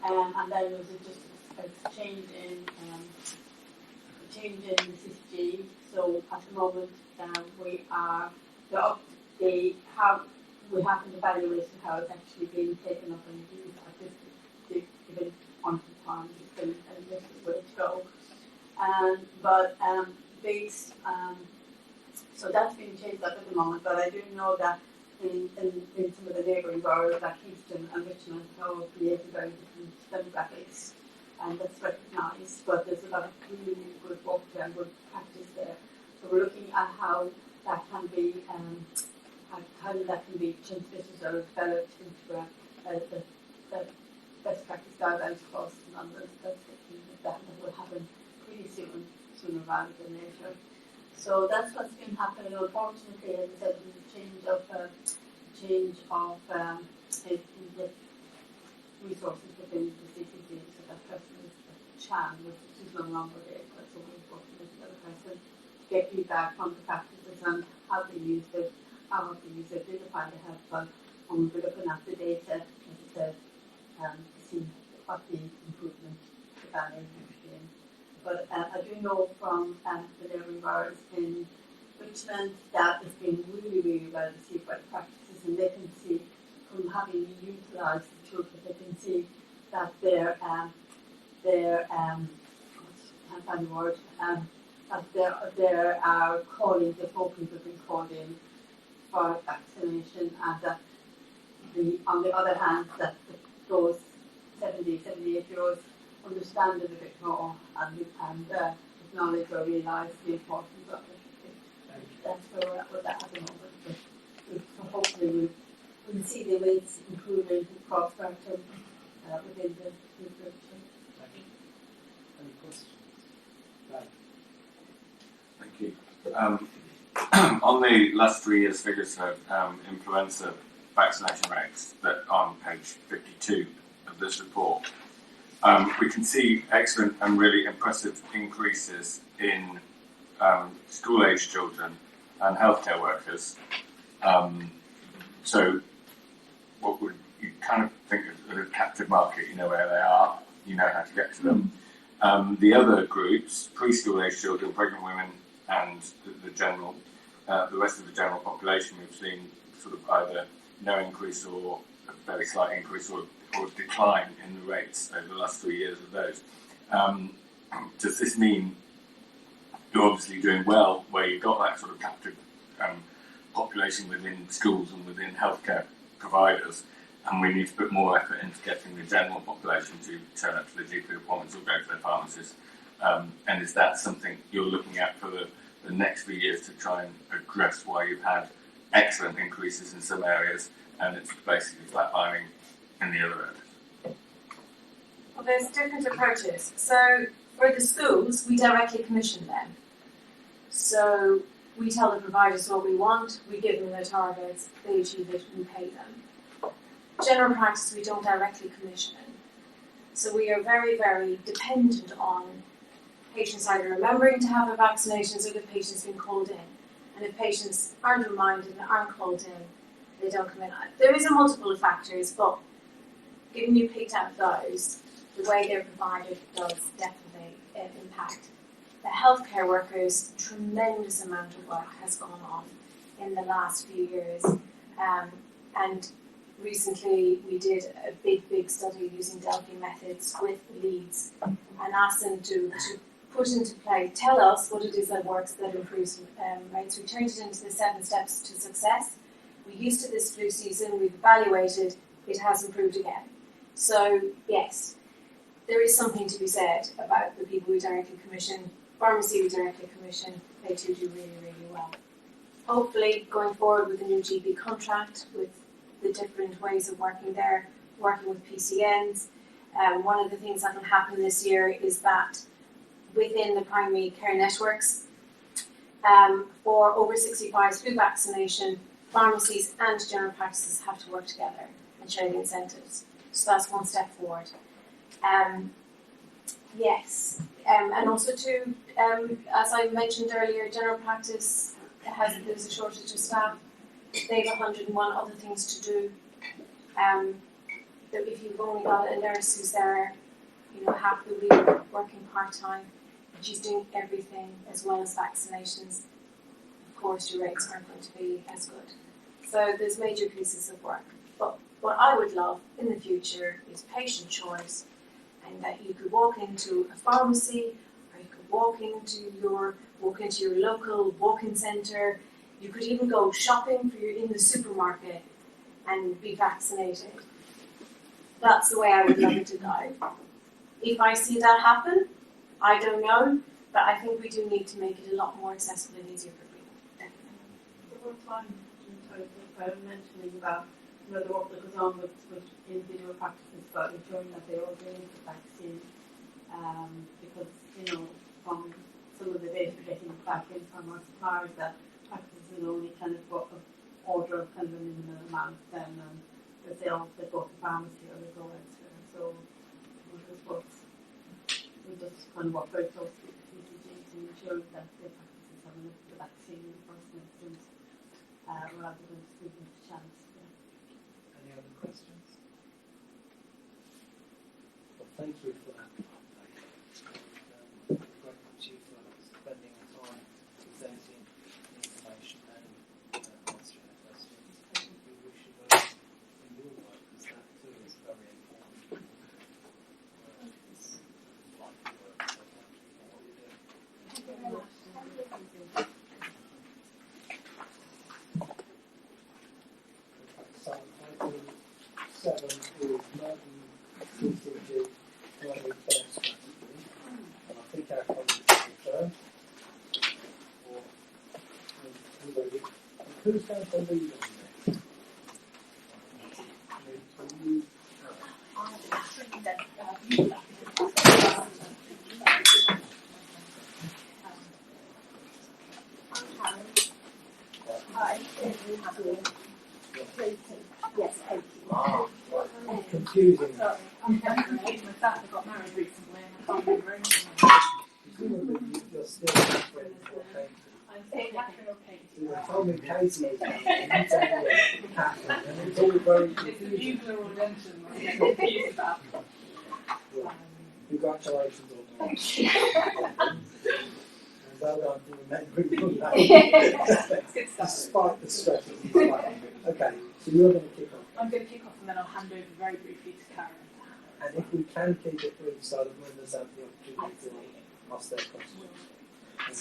and then there was just a change in the CCG. So at the moment we haven't evaluated how it's actually being taken up and used at this given point in time. It's still a little way to go. So that's being changed up at the moment, but I do know that in some of the neighbouring boroughs like Kingston and Richmond are creating very different demographics, and that's recognised, but there's a lot of really, really good work there and good practice there. So we're looking at how that can be transmitted or developed into the best practice guidelines across London. That will happen pretty sooner rather than later. So that's what's been happening. Unfortunately, as I said, there's a change of in the resources within the CCC. So that person is Chan, which is no longer there, but so we're working with the other person to get feedback from the practices and how they use it, identify the helpful, and we'll be looking at the data, as I said, to see what the improvement the value has been. But I do know from the neighbouring boroughs in Richmond that it's been really, really well received by the practices, and they can see from having utilised the toolkit, they can see that there are callings, the more people have been called in for vaccination, and that on the other hand, that those 70, 78-year-olds understand it a bit more and acknowledge or realise the importance of it. That's where we're at with that at the moment. But hopefully we'll see the rates improving across spectrum within the region. On the last 3 years' figures for influenza vaccination rates that are on page 52 of this report, we can see excellent and really impressive increases in school-age children and healthcare workers. So what would you kind of think of a captive market? You know where they are, you know how to get to them. The other groups, preschool-age children, pregnant women, and the rest of the general population, we've seen sort of either no increase or a very slight increase or decline in the rates over the last 3 years of those. Does this mean you're obviously doing well where you've got that sort of captive population within schools and within healthcare providers, and we need to put more effort into getting the general population to turn up to the GP appointments or go to their pharmacists? And is that something you're looking at for the next few years to try and address why you've had excellent increases in some areas and it's basically flatlining in the other areas? Well, there's different approaches. So for the schools, we directly commission them. So we tell the providers what we want, we give them their targets, they achieve it, we pay them. General practice, we don't directly commission. So we are very, very dependent on patients either remembering to have their vaccinations or the patients being called in. And if patients aren't reminded and aren't called in, they don't come in. There is a multiple of factors, but given you picked out those, the way they're provided does definitely impact. The healthcare workers, tremendous amount of work has gone on in the last few years. And recently we did a big study using Delphi methods with leads and asked them to put into play, tell us what it is that works that improves rates. We turned it into the 7 steps to success. We used it this flu season, we've evaluated, it has improved again. So yes, there is something to be said about the people we directly commission. Pharmacy we directly commission, they too do really, really well. Hopefully going forward with the new GP contract, with the different ways of working there, working with PCNs. One of the things that will happen this year is that within the primary care networks, for over 65 flu vaccination, pharmacies and general practices have to work together and share the incentives. So that's one step forward. Yes, and also too, as I mentioned earlier, general practice there's a shortage of staff. They have 101 other things to do. That if you've only got a nurse who's there, half the week working part-time, and she's doing everything as well as vaccinations, of course your rates aren't going to be as good. So there's major pieces of work. But what I would love in the future is patient choice, and that you could walk into a pharmacy, or you could walk into your local walk-in centre. You could even go shopping in the supermarket and be vaccinated. That's the way I would love it to go. If I see that happen, I don't know, but I think we do need to make it a lot more accessible and easier for people. Definitely. Over time, mentioning about the work that goes on with individual practices, but ensuring that they all getting the vaccine, because from some of the data we're getting back in from our suppliers that practices will only kind of order kind of a minimal amount, then they go to the pharmacy or they go elsewhere. So we just kind of work very closely with PCG to ensure that the practices have enough of the vaccine in the first instance, rather than just giving it a chance. Yeah. Any other questions? Well, thank you for that. Very much you for spending the time presenting information and answering the questions. We wish you well in your work, because that too is very important. It's like work, so thank you for what you do. Thank you very much. So item 7 is Merton.TV primary care strategy, and I think our colleagues will return. Who's going to lead on this? confusing. Sorry, I'm definitely myself. I got married recently and I can't remember anything. Presumably you're still Catherine or Katie. I'm saying Catherine or Katie. You told me Katie was and you told me Catherine, and it's all very It's the confusing. bugler or dental I get confused about. Congratulations on that. And well done for remembering your name. Despite the stress of the fight. Okay, so you're going to kick off. I'm going to kick off and then I'll hand over very briefly to Karen. And if we can keep it brief so that members have the opportunity to ask their questions. Thank you.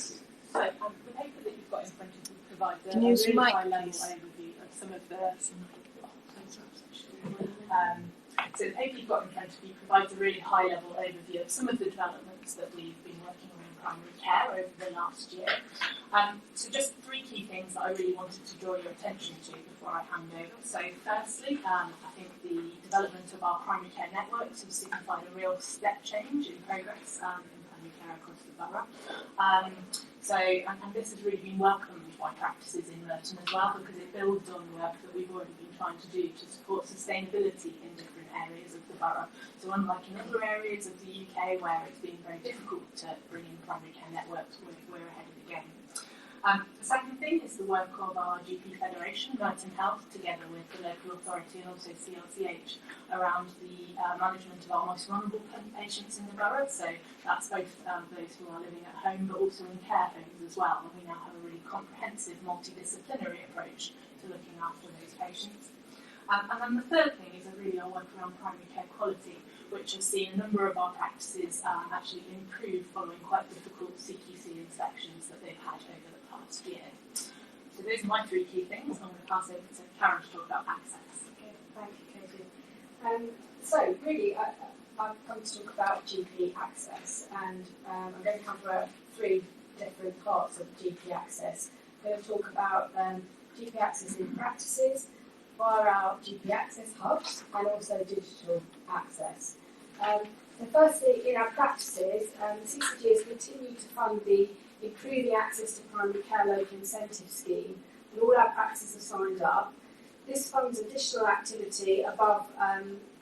So, the paper that you've got in front of you provides a Can you really use your mic, high-level please? overview of some of the. So the paper you've got in front of you provides a really high-level overview of some of the developments that we've been working on in primary care over the last year. So just three key things that I really wanted to draw your attention to before I hand over. So firstly, I think the development of our primary care networks has signified a real step change in progress in primary care across the borough. And this has really been welcomed by practices in Merton as well, because it builds on work that we've already been trying to do to support sustainability in different areas of the borough. So unlike in other areas of the UK where it's been very difficult to bring in primary care networks, we're ahead of the game. The second thing is the work of our GP Federation, Merton Health, together with the local authority and also CLCH, around the management of our most vulnerable patients in the borough. So that's both those who are living at home but also in care homes as well. And we now have a really comprehensive multidisciplinary approach to looking after those patients. And then the third thing is really our work around primary care quality, which has seen a number of our practices actually improve following quite difficult CQC inspections that they've had over the past year. So those are my three key things. I'm going to pass over to Karen to talk about access. Okay, thank you, Katie. So really, I've come to talk about GP access, and I'm going to cover three different parts of GP access. I'm going to talk about GP access in practices, via our GP access hubs, and also digital access. So firstly, in our practices, the CCG has continued to fund the Improving Access to Primary Care Local Incentive Scheme, and all our practices are signed up. This funds additional activity above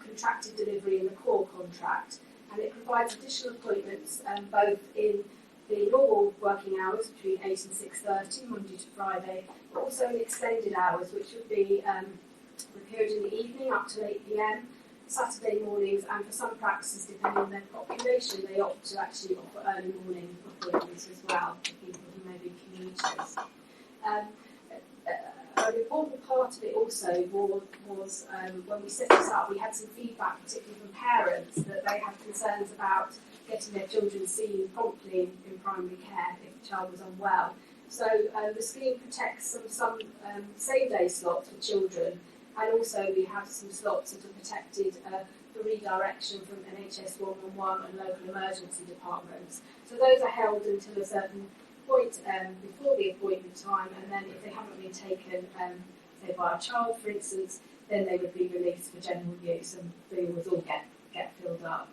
contracted delivery in the core contract, and it provides additional appointments both in the normal working hours between 8 and 6:30, Monday to Friday, but also in extended hours, which would be the period in the evening up to 8 p.m, Saturday mornings, and for some practices, depending on their population, they opt to actually offer early morning appointments as well for people who may be commuters. An important part of it also was when we set this up, we had some feedback, particularly from parents, that they had concerns about getting their children seen promptly in primary care if the child was unwell. So the scheme protects some same-day slots for children, and also we have some slots that are protected for redirection from NHS 111 and local emergency departments. So those are held until a certain point before the appointment time, and then if they haven't been taken, say by a child for instance, then they would be released for general use and they always all get filled up.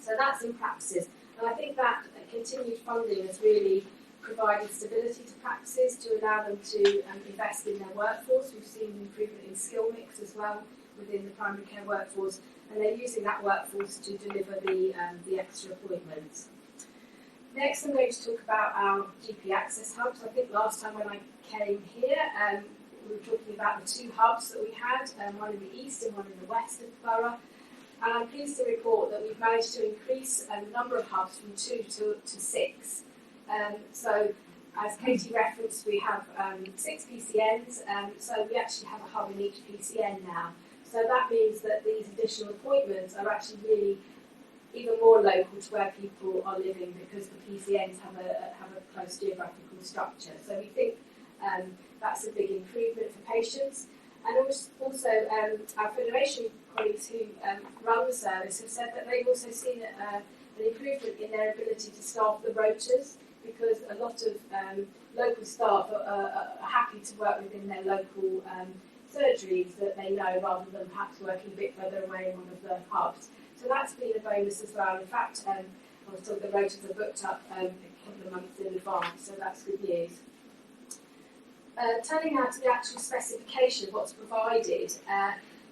So that's in practices, and I think that continued funding has really provided stability to practices to allow them to invest in their workforce. We've seen an improvement in skill mix as well within the primary care workforce, and they're using that workforce to deliver the extra appointments. Next, I'm going to talk about our GP access hubs. I think last time when I came here, we were talking about the two hubs that we had, one in the east and one in the west of the borough. And I'm pleased to report that we've managed to increase the number of hubs from 2 to 6. So, as Katie referenced, we have 6 PCNs, so we actually have a hub in each PCN now. So that means that these additional appointments are actually really even more local to where people are living, because the PCNs have a close geographical structure. So we think that's a big improvement for patients. And also our Federation colleagues who run the service have said that they've also seen an improvement in their ability to staff the rotas, because a lot of local staff are happy to work within their local surgeries that they know, rather than perhaps working a bit further away in one of the hubs. So that's been a bonus as well. In fact, I was told the rotas are booked up a couple of months in advance, so that's good news. Turning now to the actual specification of what's provided,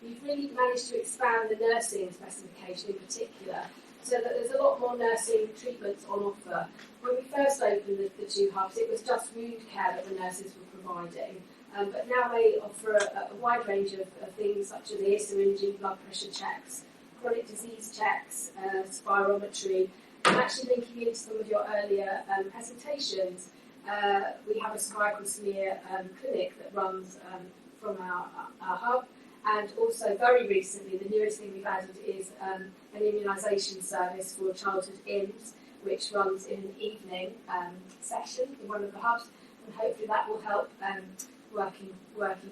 we've really managed to expand the nursing specification in particular, so that there's a lot more nursing treatments on offer. When we first opened the two hubs, it was just wound care that the nurses were providing, but now they offer a wide range of things such as ear syringing, blood pressure checks, chronic disease checks, spirometry, and actually linking into some of your earlier presentations, we have a cervical smear clinic that runs from our hub, and also very recently the newest thing we've added is an immunisation service for childhood IMS, which runs in an evening session in one of the hubs, and hopefully that will help working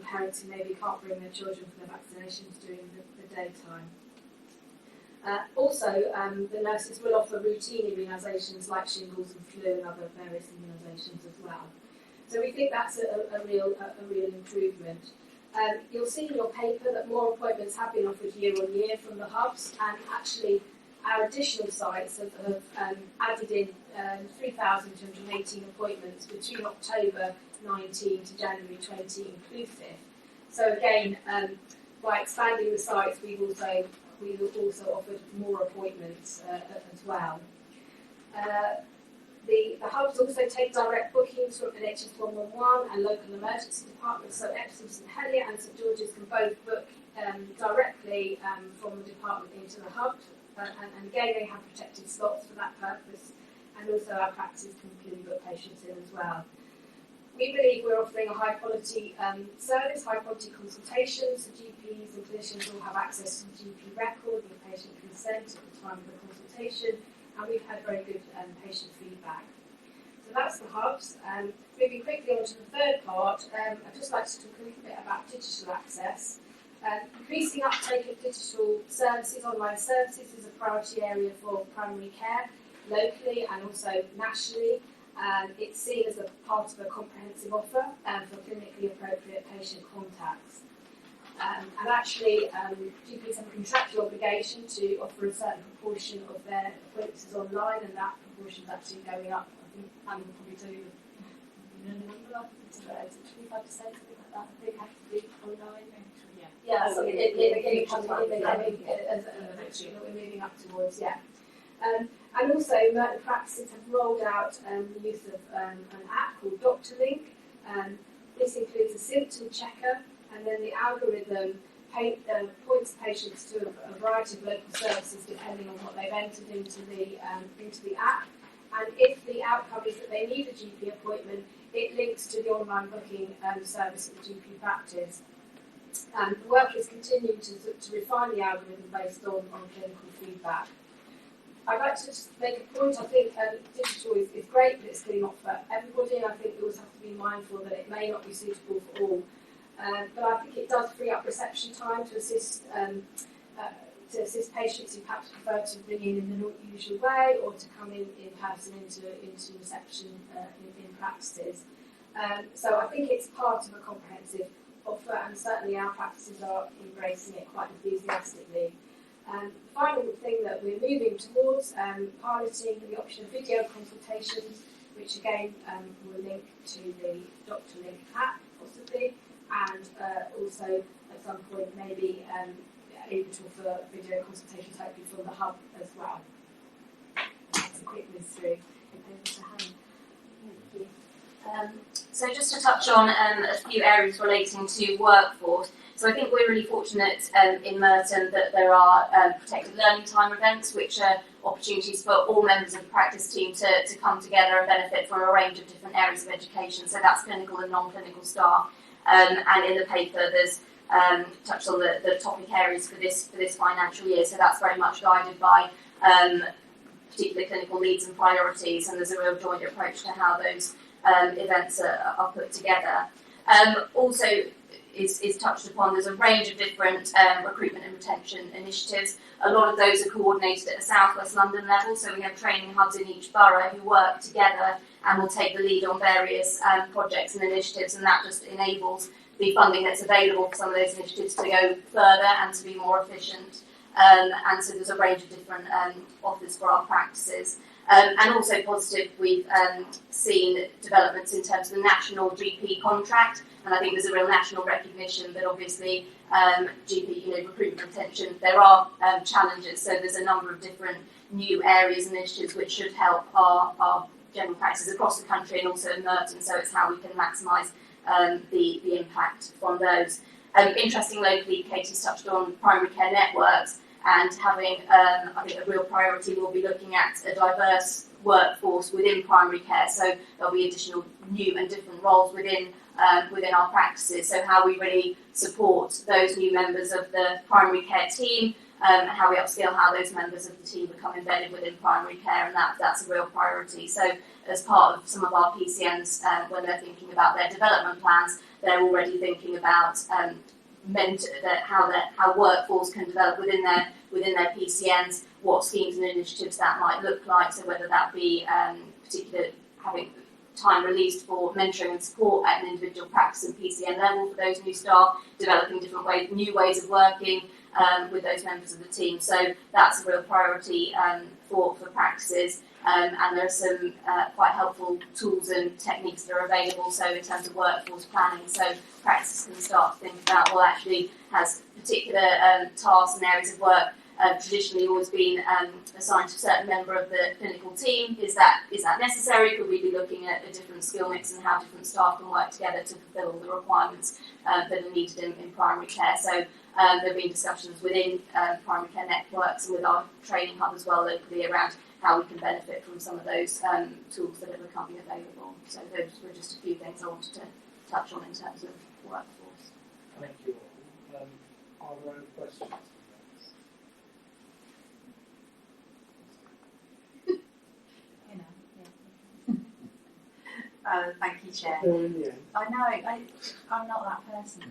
parents who maybe can't bring their children for their vaccinations during the daytime. Also, the nurses will offer routine immunisations like shingles and flu and other various immunisations as well. So we think that's a real improvement. You'll see in your paper that more appointments have been offered year on year from the hubs, and actually our additional sites have added in 3,218 appointments between October 19 to January 20 inclusive. So again, by expanding the sites, we've also offered more appointments as well. The hubs also take direct bookings from NHS 111 and local emergency departments, so Epsom, St Helier and St George's can both book directly from the department into the hub, and again they have protected slots for that purpose, and also our practices can clearly book patients in as well. We believe we're offering a high quality service, high quality consultations. The GPs and clinicians will have access to the GP record with patient consent at the time of the consultation, and we've had very good patient feedback. So that's the hubs. Moving quickly on to the third part, I'd just like to talk a little bit about digital access. Increasing uptake of digital services, online services, is a priority area for primary care, locally and also nationally. It's seen as a part of a comprehensive offer for clinically appropriate patient contacts. And actually, GPs have a contractual obligation to offer a certain proportion of their appointments online, and that proportion is actually going up. I think Anne will probably tell you the number, it's about 25%, something like that. I think have to be online. Yeah, so it comes up in the coming as that we're moving up towards, yeah. And also, Merton practices have rolled out the use of an app called Dr. Link. This includes a symptom checker, and then the algorithm points patients to a variety of local services depending on what they've entered into the app. And if the outcome is that they need a GP appointment, it links to the online booking service at the GP practice. The work is continuing to refine the algorithm based on clinical feedback. I'd like to just make a point. I think digital is great, but it's clearly not for everybody. And I think we always have to be mindful that it may not be suitable for all. But I think it does free up reception time to assist patients who perhaps prefer to ring in the usual way, or to come in person into reception in practices. So I think it's part of a comprehensive offer, and certainly our practices are embracing it quite enthusiastically. The final thing that we're moving towards, piloting the option of video consultations, which again will link to the Dr. Link app possibly, and also at some point maybe able to offer video consultations hopefully from the hub as well. That's a quick whiz through. Over to Hannah. Thank you. So just to touch on a few areas relating to workforce. So I think we're really fortunate in Merton that there are protected learning time events, which are opportunities for all members of the practice team to come together and benefit from a range of different areas of education. So that's clinical and non-clinical staff. And in the paper, there's touched on the topic areas for this financial year. So that's very much guided by particular clinical needs and priorities, and there's a real joint approach to how those events are put together. Also is touched upon, there's a range of different recruitment and retention initiatives. A lot of those are coordinated at a South West London level, so we have training hubs in each borough who work together and will take the lead on various projects and initiatives, and that just enables the funding that's available for some of those initiatives to go further and to be more efficient. And so there's a range of different offers for our practices. And also positive, we've seen developments in terms of the national GP contract, and I think there's a real national recognition that obviously GP recruitment retention, there are challenges. So there's a number of different new areas and initiatives which should help our general practices across the country and also in Merton. So it's how we can maximise the impact from those. Interesting locally, Katie's touched on primary care networks, and having, I think, a real priority will be looking at a diverse workforce within primary care. So there'll be additional new and different roles within our practices. So how we really support those new members of the primary care team, and how we upskill how those members of the team become embedded within primary care, and that's a real priority. So as part of some of our PCNs, when they're thinking about their development plans, they're already thinking about how workforce can develop within their PCNs, what schemes and initiatives that might look like. So whether that be particular having time released for mentoring and support at an individual practice and PCN level for those new staff, developing new ways of working with those members of the team. So that's a real priority for practices. And there are some quite helpful tools and techniques that are available. So in terms of workforce planning, so practices can start to think about, well, actually has particular tasks and areas of work traditionally always been assigned to a certain member of the clinical team. Is that necessary? Could we be looking at a different skill mix and how different staff can work together to fulfil all the requirements that are needed in primary care? So there have been discussions within primary care networks and with our training hub as well locally around how we can benefit from some of those tools that are becoming available. So those were just a few things I wanted to touch on in terms of workforce. Thank you all. Are there any questions? Thank you, Chair. Yeah. I know, I'm not that person.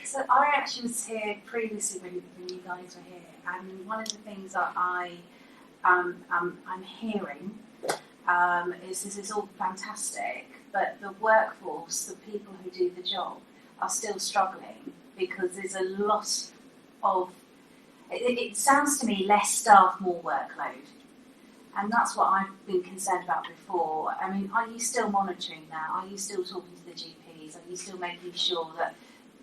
So I actually was here previously when you guys were here, and one of the things that I'm hearing is this is all fantastic, but the workforce, the people who do the job, are still struggling because there's a lot of, it sounds to me, less staff, more workload. And that's what I've been concerned about before. I mean, are you still monitoring that? Are you still talking to the GPs? Are you still making sure that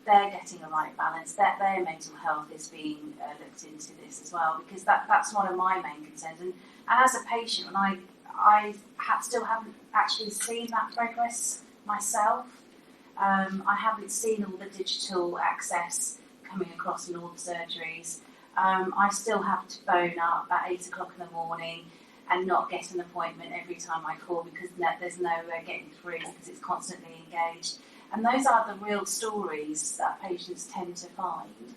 they're getting the right balance, that their mental health is being looked into this as well? Because that's one of my main concerns. And as a patient, when I still haven't actually seen that progress myself. I haven't seen all the digital access coming across in all the surgeries. I still have to phone up at 8 o'clock in the morning and not get an appointment every time I call because there's no getting through because it's constantly engaged. And those are the real stories that patients tend to find.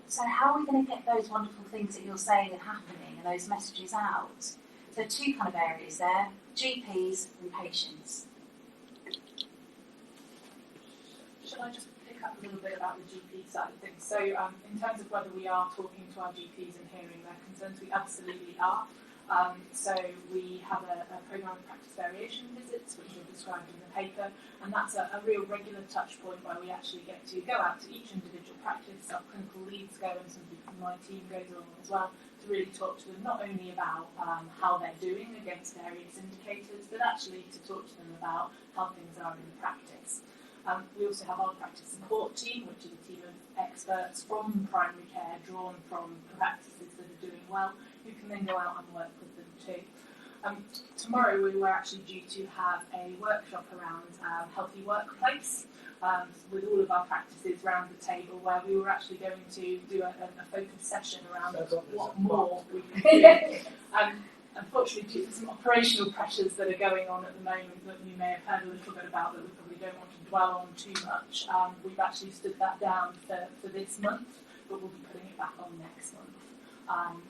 So how are we going to get those wonderful things that you're saying are happening and those messages out? So two kind of areas there, GPs and patients. Shall I just pick up a little bit about the GP side of things? So in terms of whether we are talking to our GPs and hearing their concerns, we absolutely are. So we have a programme of practice variation visits, which are described in the paper, and that's a real regular touch point where we actually get to go out to each individual practice. Our clinical leads go, and somebody from my team goes along as well, to really talk to them not only about how they're doing against various indicators, but actually to talk to them about how things are in the practice. We also have our practice support team, which is a team of experts from primary care, drawn from practices that are doing well, who can then go out and work with them too. Tomorrow we were actually due to have a workshop around healthy workplace with all of our practices round the table, where we were actually going to do a focused session around what more we can do. Unfortunately, due to some operational pressures that are going on at the moment that you may have heard a little bit about that we probably don't want to dwell on too much, we've actually stood that down for this month, but we'll be putting it back on next month.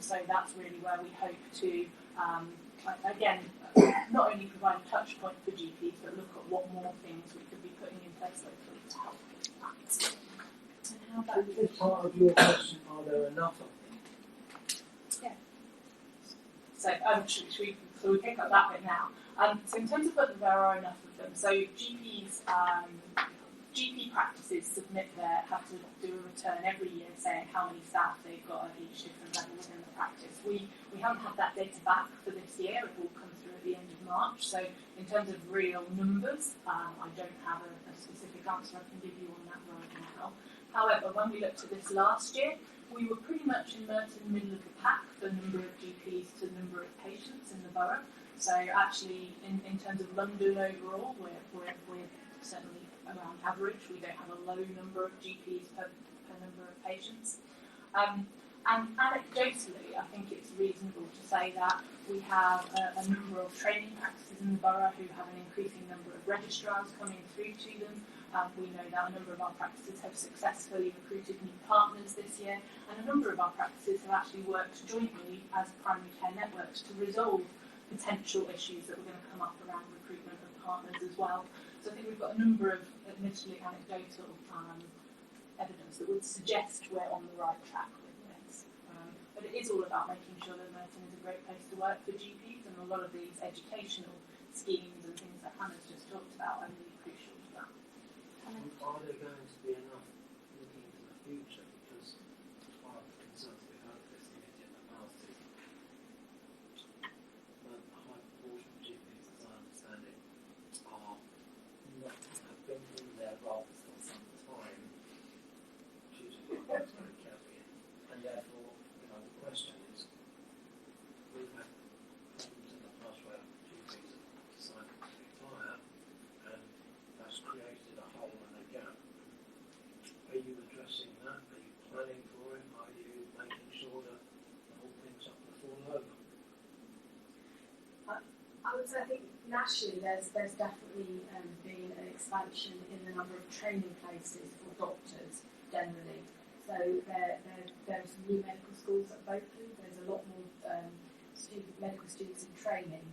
So that's really where we hope to, again, not only provide a touch point for GPs, but look at what more things we could be putting in place locally to help with that. And how about this part of your question, are there enough of them? Yeah. So should we pick up that bit now? So in terms of whether there are enough of them, so GPs, GP practices have to do a return every year saying how many staff they've got at each different level within the practice. We haven't had that data back for this year. It will come through at the end of March. So in terms of real numbers, I don't have a specific counsellor can give you on that right now. However, when we looked at this last year, we were pretty much in Merton middle of the pack for number of GPs to number of patients in the borough. So actually, in terms of London overall, we're certainly around average. We don't have a low number of GPs per number of patients. And anecdotally, I think it's reasonable to say that we have a number of training practices in the borough who have an increasing number of registrars coming through to them. We know that a number of our practices have successfully recruited new partners this year, and a number of our practices have actually worked jointly as primary care networks to resolve potential issues that were going to come up around recruitment of partners as well. So I think we've got a number of admittedly anecdotal evidence that would suggest we're on the right track with this. But it is all about making sure that Merton is a great place to work for GPs, and a lot of these educational schemes and things that Hannah's just talked about are really crucial to that. Are there going to be enough looking into the future? Because one of the concerns we've had with this committee in the past is that a high proportion of GPs, as I understand it, have been in their roles for some time due to the very carefully. And therefore, the question is, we've had problems in the past where GPs have decided to retire, and that's created a hole and a gap. Are you addressing that? Are you planning for it? Are you making sure that the whole thing's up before over? I would say, I think nationally there's definitely been an expansion in the number of training places for doctors generally. So there's new medical schools at Oakland. There's a lot more medical students in training.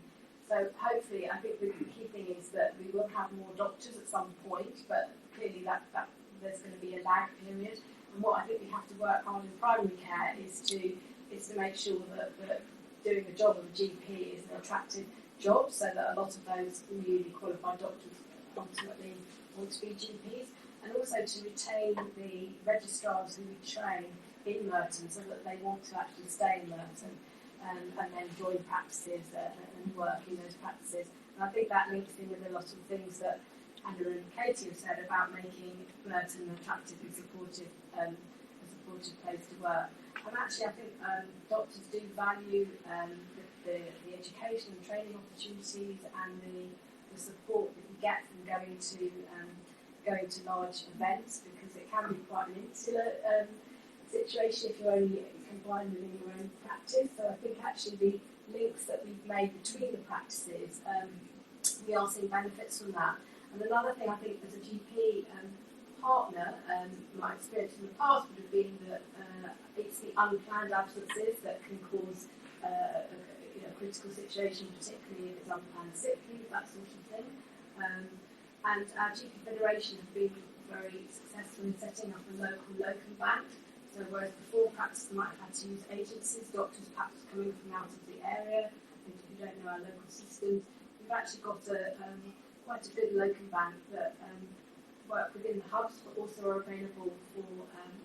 So hopefully, I think the key thing is that we will have more doctors at some point, but clearly that there's going to be a lag period. And what I think we have to work on in primary care is to make sure that doing the job of a GP is an attractive job, so that a lot of those newly qualified doctors ultimately want to be GPs, and also to retain the registrars who we train in Merton so that they want to actually stay in Merton and then join practices and work in those practices. And I think that links in with a lot of things that Anna and Katie have said about making Merton an attractive and supportive place to work. And actually, I think doctors do value the education and training opportunities and the support that you get from going to large events, because it can be quite an insular situation if you're only confined within your own practice. So I think actually the links that we've made between the practices, we are seeing benefits from that. And another thing I think as a GP partner, my experience in the past would have been that it's the unplanned absences that can cause a critical situation, particularly if it's unplanned sick leave, that sort of thing. And our GP Federation have been very successful in setting up a local locum bank. So whereas before practice might have had to use agencies, doctors perhaps coming from out of the area, and if you don't know our local systems, we've actually got quite a good locum bank that work within the hubs, but also are available for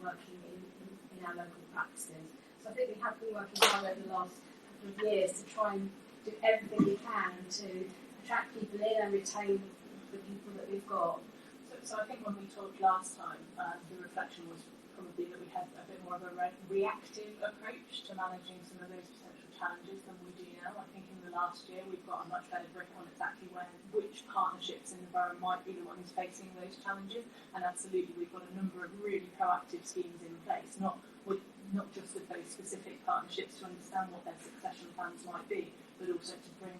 working in our local practices. So I think we have been working hard over the last couple of years to try and do everything we can to attract people in and retain the people that we've got. So I think when we talked last time, the reflection was probably that we had a bit more of a reactive approach to managing some of those potential challenges than we do now. I think in the last year we've got a much better grip on exactly which partnerships in the borough might be the ones facing those challenges, and absolutely we've got a number of really proactive schemes in place, not just with those specific partnerships to understand what their succession plans might be, but also to bring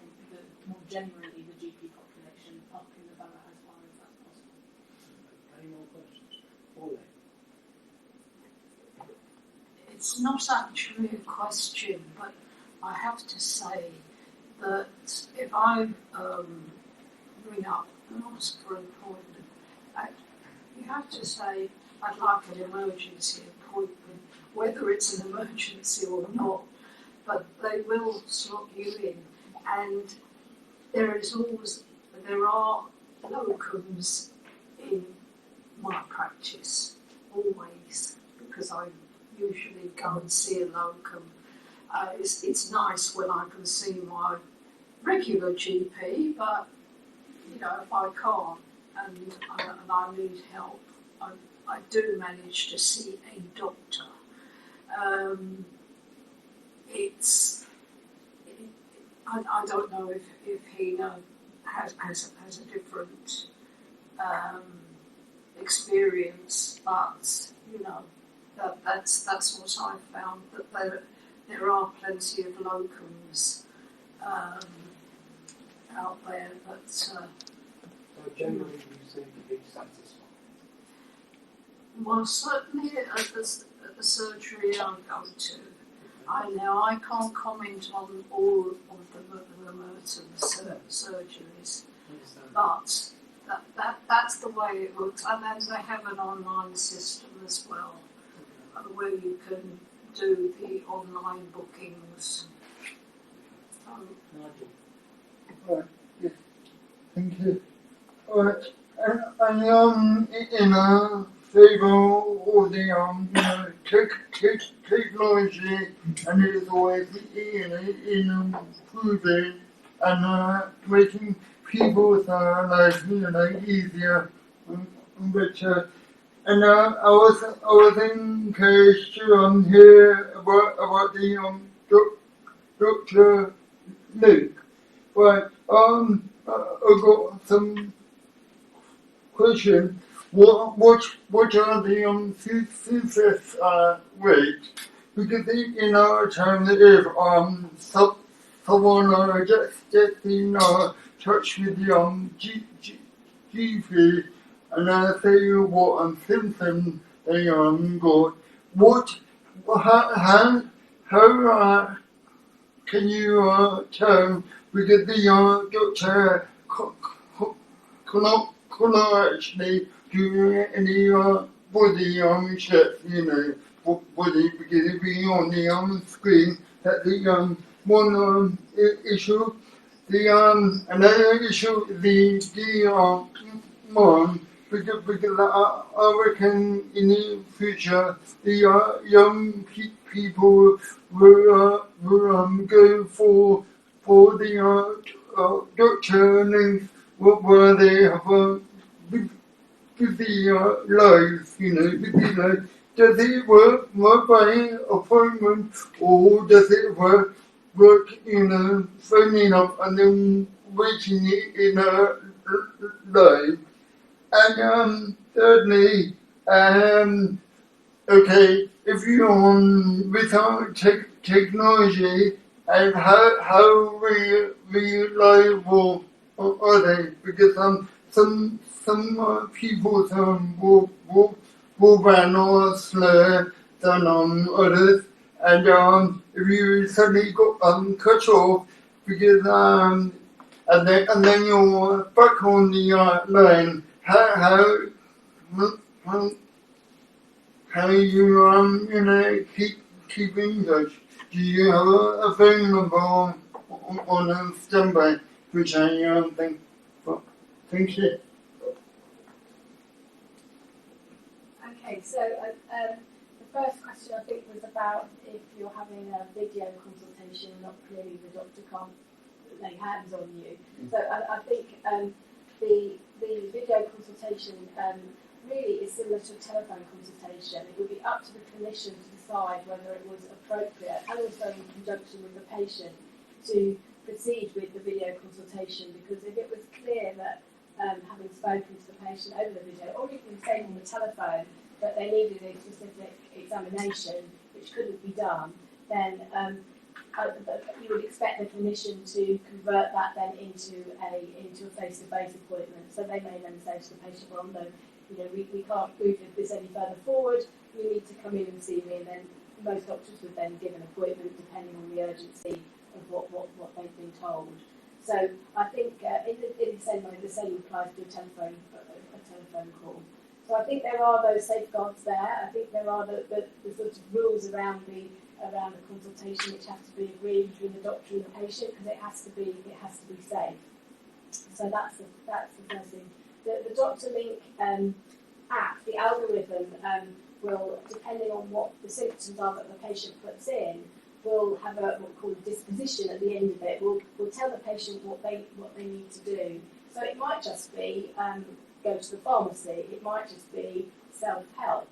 more generally the GP population up in the borough as far as that's possible. Any more questions? Pauline? It's not actually a question, but I have to say that if I ring up and ask for an appointment, you have to say, I'd like an emergency appointment, whether it's an emergency or not, but they will slot you in. And there are locums in my practice, always, because I usually go and see a locum. It's nice when I can see my regular GP, but if I can't, and I need help, I do manage to see a doctor. I don't know if he has a different experience, but that's what I've found, that there are plenty of locums out there that. So generally, you seem to be satisfied. Well, certainly at the surgery I go to. I can't comment on all of the Merton surgeries, but that's the way it looks. And then they have an online system as well, where you can do the online bookings. Right. Yes. Thank you. Alright. And in favour of the technology, and it's always in improving and making people's lives easier and better. And I was encouraged to hear about the Dr. Luke. But I've got some question. What are the success rates? Because in our time, if someone gets in touch with the GP and say what symptoms they got, how can you tell? Because the doctor cannot actually do any body checks, body, because it'll be on the screen. That's the one issue. Another issue is the mind, because I reckon in the future the young people will go for the doctor and where they have busy lives, busy lives. Does it work by appointment, or does it work phoning up and then waiting in a line? And thirdly, okay, if you're without technology, and how reliable are they? Because some people will run or slower than others, and if you suddenly got cut off, because and then you're back on the line, how you keep in touch? Do you have a phone number on standby, which I think? Thank you. Okay, so the first question I think was about if you're having a video consultation, not clearly the doctor can't lay hands on you. So I think the video consultation really is similar to a telephone consultation. It would be up to the clinician to decide whether it was appropriate, and also in conjunction with the patient, to proceed with the video consultation, because if it was clear that having spoken to the patient over the video, or even saying on the telephone that they needed a specific examination which couldn't be done, then you would expect the clinician to convert that then into a face-to-face appointment. So they may then say to the patient, well, no, we can't move this any further forward, you need to come in and see me, and then most doctors would then give an appointment depending on the urgency of what they've been told. So I think in the same way, the same applies to a telephone call. So I think there are those safeguards there. I think there are the sort of rules around the consultation which have to be agreed between the doctor and the patient, because it has to be safe. So that's the first thing. The Dr. Link app, the algorithm will, depending on what the symptoms are that the patient puts in, will have what we call a disposition at the end of it. Will tell the patient what they need to do. So it might just be go to the pharmacy. It might just be self-help.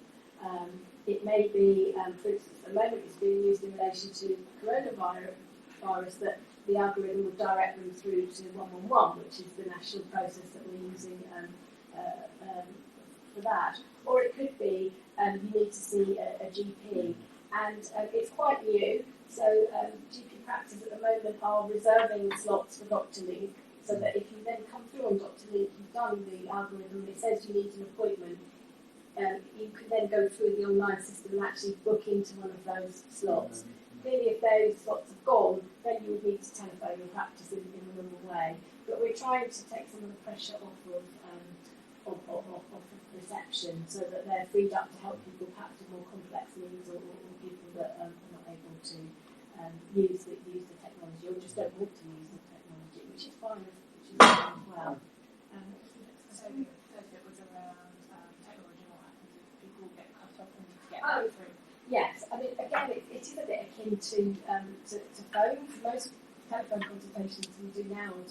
It may be, for instance, at the moment it's being used in relation to coronavirus that the algorithm would direct them through to 111, which is the national process that we're using for that. Or it could be you need to see a GP, and it's quite new. So GP practice at the moment are reserving slots for Dr. Link, so that if you then come through on Dr. Link, you've done the algorithm, and it says you need an appointment, you can then go through the online system and actually book into one of those slots. Clearly, if those slots have gone, then you would need to telephone your practice in a normal way. But we're trying to take some of the pressure off of reception, so that they're freed up to help people perhaps with more complex needs, or people that are not able to use the technology, or just don't want to use the technology, which is fine as well. So it was around technology, what happens if people get cut off and need to get Oh, back through? yes, I mean, again, it is a bit akin to phone. Most telephone consultations we do now are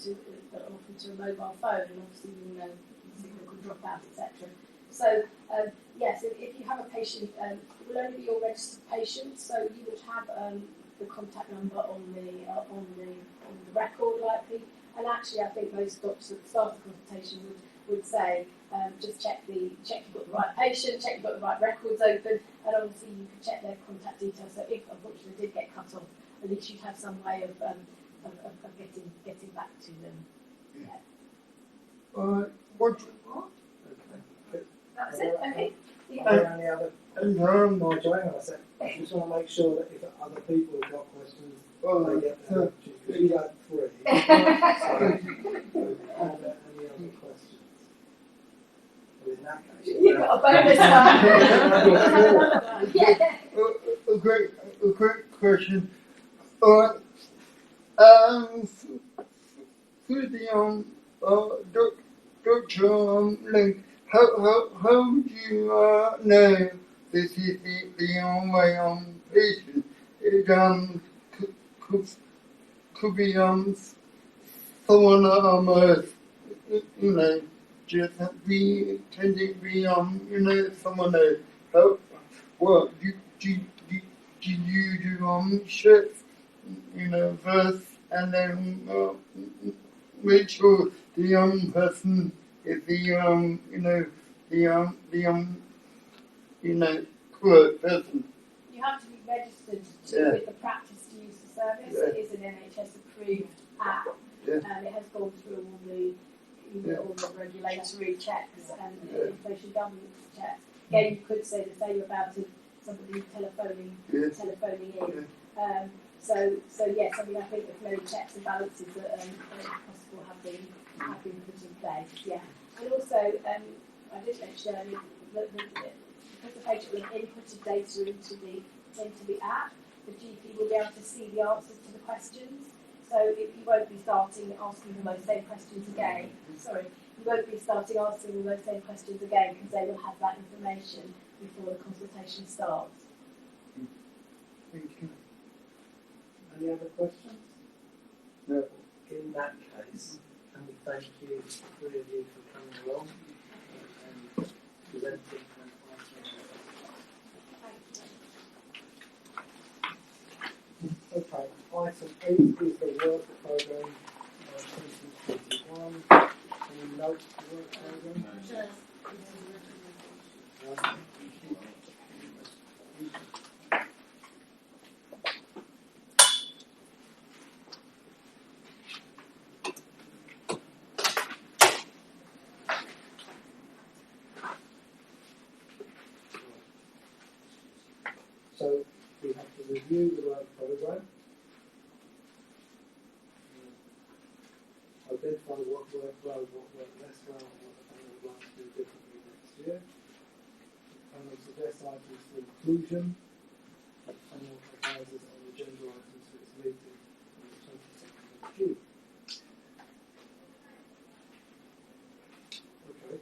often to a mobile phone, and obviously, you know, the signal could drop out, etc. So, yes, if you have a patient, it will only be your registered patient, so you would have the contact number on the record, likely. And actually, I think most doctors at the start of the consultation would say, just check you've got the right patient, check you've got the right records open, and obviously you can check their contact details. So if unfortunately they did get cut off, at least you'd have some way of getting back to them. Yeah. What? That's it. Okay. Are there any other? Nigel, hang on a sec. I just want to make sure that if other people have got questions, they get the opportunity. Because you had 3. So, are there any other questions? Well, in that case, You've got a bonus one. Yeah. A great question. Through the Dr. Link, how do you know this is the way patient? It could be someone that you know, just be tending to be you know, someone that well, do you do shifts, you know, first, and then make sure the young person is the you know, you know, correct person. You have to be registered with the practice to use the service. Yeah. It is an NHS approved app, and it has gone through all the regulatory checks and inflation governance checks. Again, you could say the same about somebody telephoning in. So yes, I mean, I think there's many checks and balances that possible have been put in place. Yeah, and also I did mention earlier that because the patient will have inputted data into the app, the GP will be able to see the answers to the questions. So you won't be starting asking them those same questions again. Sorry, you won't be starting asking them those same questions again, because they will have that information before the consultation starts. Thank you. any other questions? No. In that case, can we thank you, the 3 of you, for coming along and presenting and answering our questions. Okay, item 8 is the work programme 2021. Any notes for the work programme? So we have to review the work programme, identify what worked well, what worked less well, and what the panel would like to do differently next year. The panel suggests items for inclusion. The panel advises on agenda items for its meeting on the 22nd of June. Okay.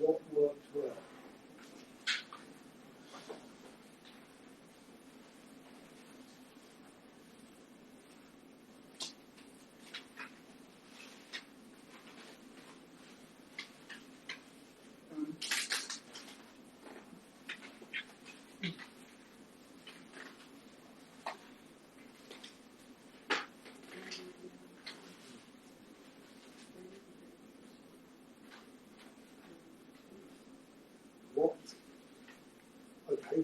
What worked well?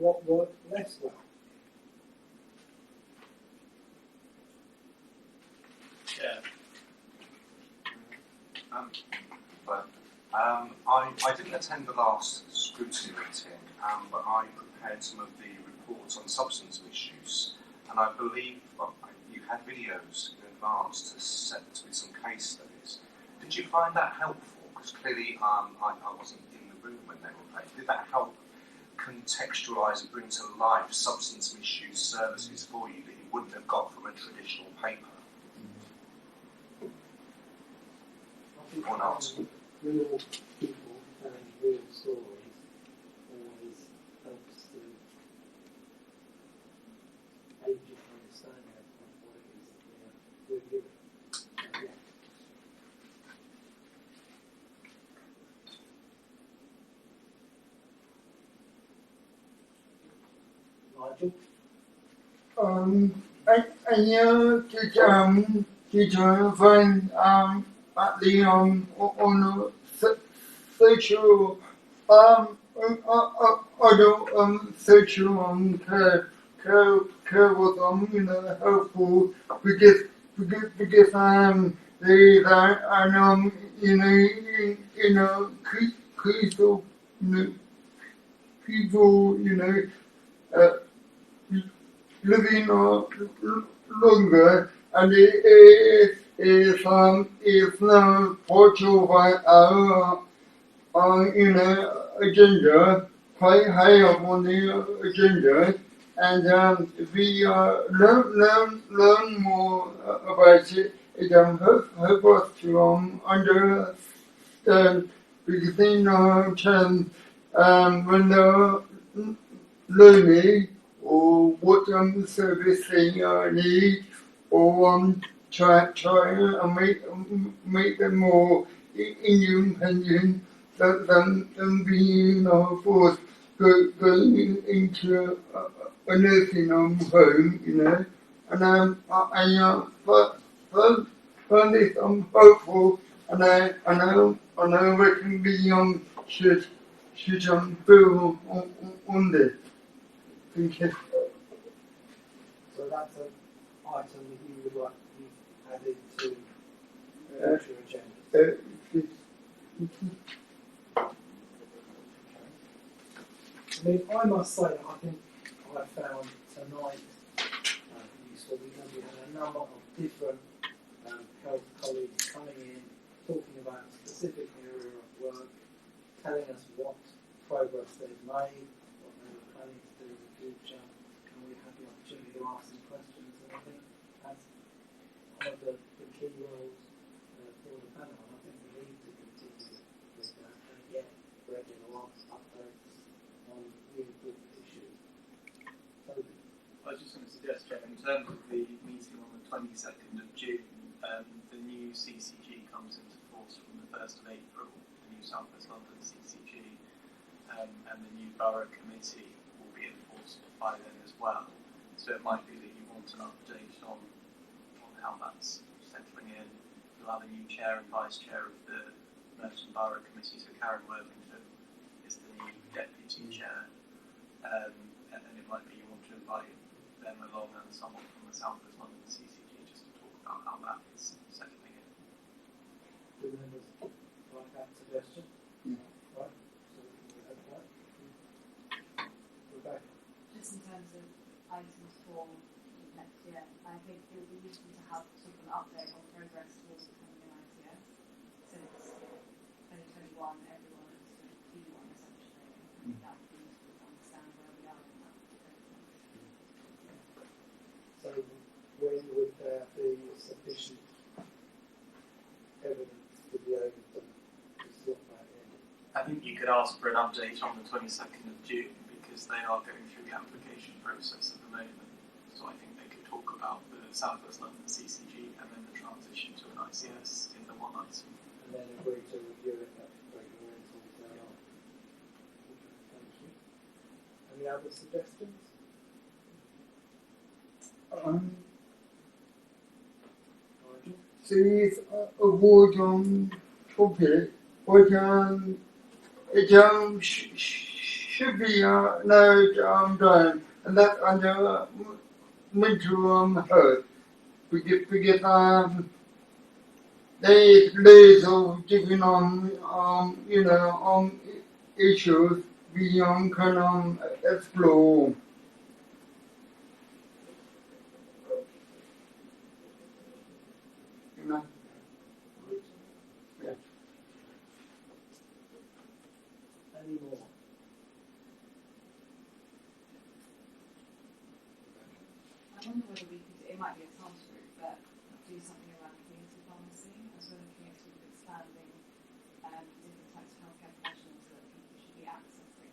what worked less well? Yeah. I didn't attend the last scrutiny meeting, but I prepared some of the reports on substance misuse, and I believe you had videos in advance to set with some case studies. Did you find that helpful? Because clearly I wasn't in the room when they were played. Did that help contextualise and bring to life substance misuse services for you that you wouldn't have got from a traditional paper? Or not? Real people telling real stories always helps to aid you in understanding of what it is that we're doing. Nigel? Did you find at the on the sexual sexual care was helpful because critical people living longer, and it is now portrayed by our agenda, quite high up on the agenda, and we learn more about it. It help us to understand, because they know when they're learning or what service they need, or try and make them more independent than being forced going into a nursing home, and I find this hopeful, and I reckon we should build on this. Thank you. So that's an item that you would like to add into future agenda. I mean, I must say that I think I found tonight useful because we had a number of different health colleagues coming in, talking about a specific area of work, telling us what progress they've made, what they were planning to do in the future, and we had the opportunity to ask some questions, and I think that's one of the key roles for the panel. I think we need to continue with that and get regular updates on new important issues. So, I was just going to suggest, Jeff, in terms of the meeting on the 22nd of June, the new CCG comes into force from the 1st of April, the new South West London CCG, and the new Borough Committee will be enforced by then as well. So it might be that you want an update on how that's settling in. You'll have a new chair and vice chair of the Merton Borough Committee, so Karen Worthington is the new deputy chair, and it might be you want to invite them along and someone from the South West London CCG just to talk about how that is settling in. do members like that suggestion? Right, so we can have that. Rebecca. Just in terms of items for next year, I think it would be useful to have sort of an update on progress towards becoming an ICS. Since 2021, everyone is sort of P1 essentially. I think that would be useful to understand where we are in that process. So when would there be sufficient evidence to be able to slot that in? I think you could ask for an update on the 22nd of June because they are going through the application process at the moment. So I think they could talk about the South West London CCG and then the transition to an ICS in the one item. And then agree to review it at regular intervals thereafter. Okay, thank you. Any other suggestions? Please avoid topic, but should be now done, and that's under mental health. We get there's of different issues we can explore. You know. Yeah. Any more? I wonder whether we could, it might be a science group, but do something around community pharmacy as we're looking at sort of expanding different types of healthcare professionals that people should be accessing,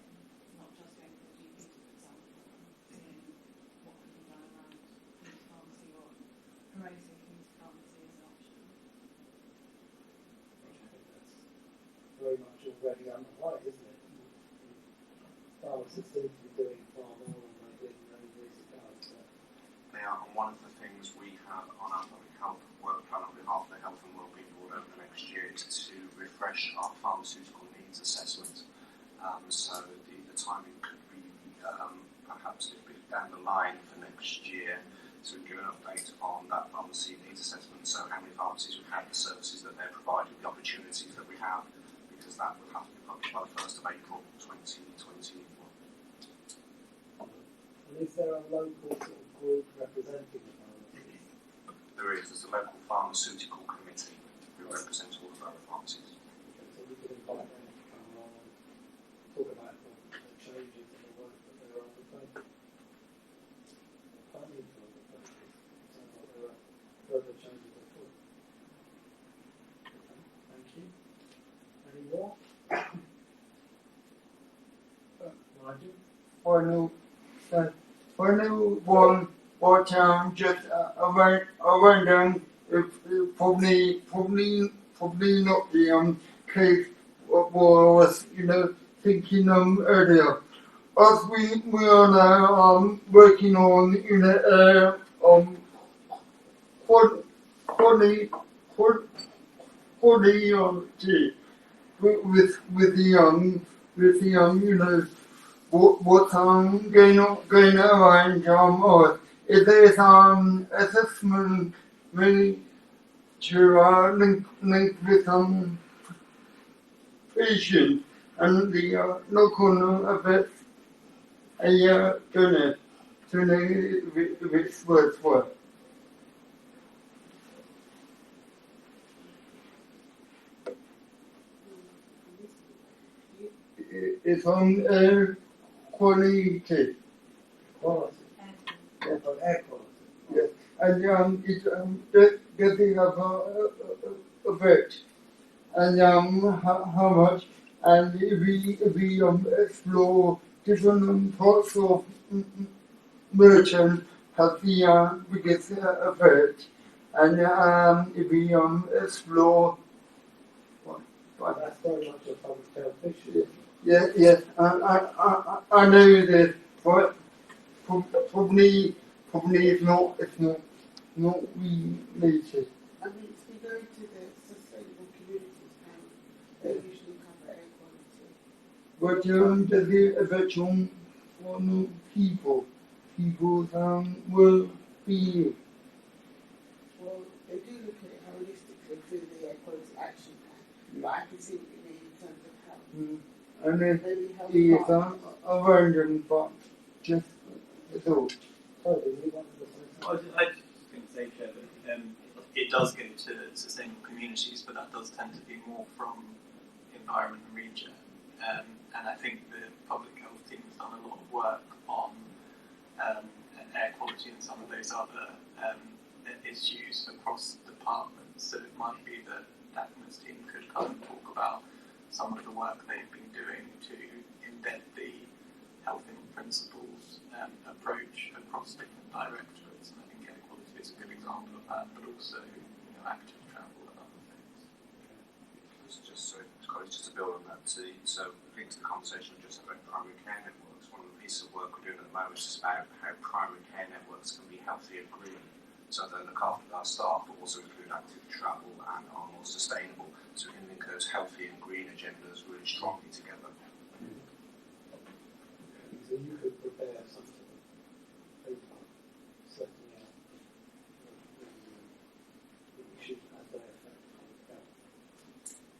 not just going to the GP, for example, seeing what can be done around community pharmacy or promoting community pharmacy as an option. I think that's very much already underway, isn't it? Pharmacists seem to be doing far more than they did many years ago. They are, and one of the things we have on our public health work plan on behalf of the Health and Wellbeing Board over the next year is to refresh our pharmaceutical needs assessment. So the timing could be perhaps a bit down the line for next year to give an update on that pharmacy needs assessment. So how many pharmacies we have, the services that they're providing, the opportunities that we have, because that will have to be published by the 1st of April 2021. And is there a local sort of group representing the pharmacies? There is. There's a local pharmaceutical committee who represents all of our pharmacies. Okay, so we could invite them to come along and talk about the changes in the work that they're undertaking. Planning to undertake. It sounds like there are further changes afoot. Okay, thank you. Any more? Nigel? Final one, just a random, probably not the case what I was thinking earlier. As we are now working on quality with the young what's going around is there assessment really to link with patient and the knock-on effects to its work. It's on quality. Quality. Yes. On air quality. Yes. And it's getting effect. And how much? And if we explore different parts of Merton has the biggest effect. And if we explore that's very much a public health issue. yes, I know this, but probably it's not related. I mean, if we go to the sustainable communities panel, they usually cover air quality. But does it affect on people's well-being? Well, they do look at it holistically through the air quality action plan, but I can see what you mean in terms of health. And then it's a random but just a thought. I was just going to say, Chair, that it does go to sustainable communities, but that does tend to be more from environment and region. And I think the public health team has done a lot of work on air quality and some of those other issues across departments. So it might be that Daphne's team could come and talk about some of the work they've been doing to embed the health principles approach across different directorates. And I think air quality is a good example of that, but also active travel and other things. Just to build on that, so I think the conversation just about primary care networks. One of the pieces of work we're doing at the moment is about how primary care networks can be healthy and green, so they look after our staff, but also include active travel and are more sustainable. So we can link those healthy and green agendas really strongly together. So you could prepare some sort of paper setting out the issues as they affect public health,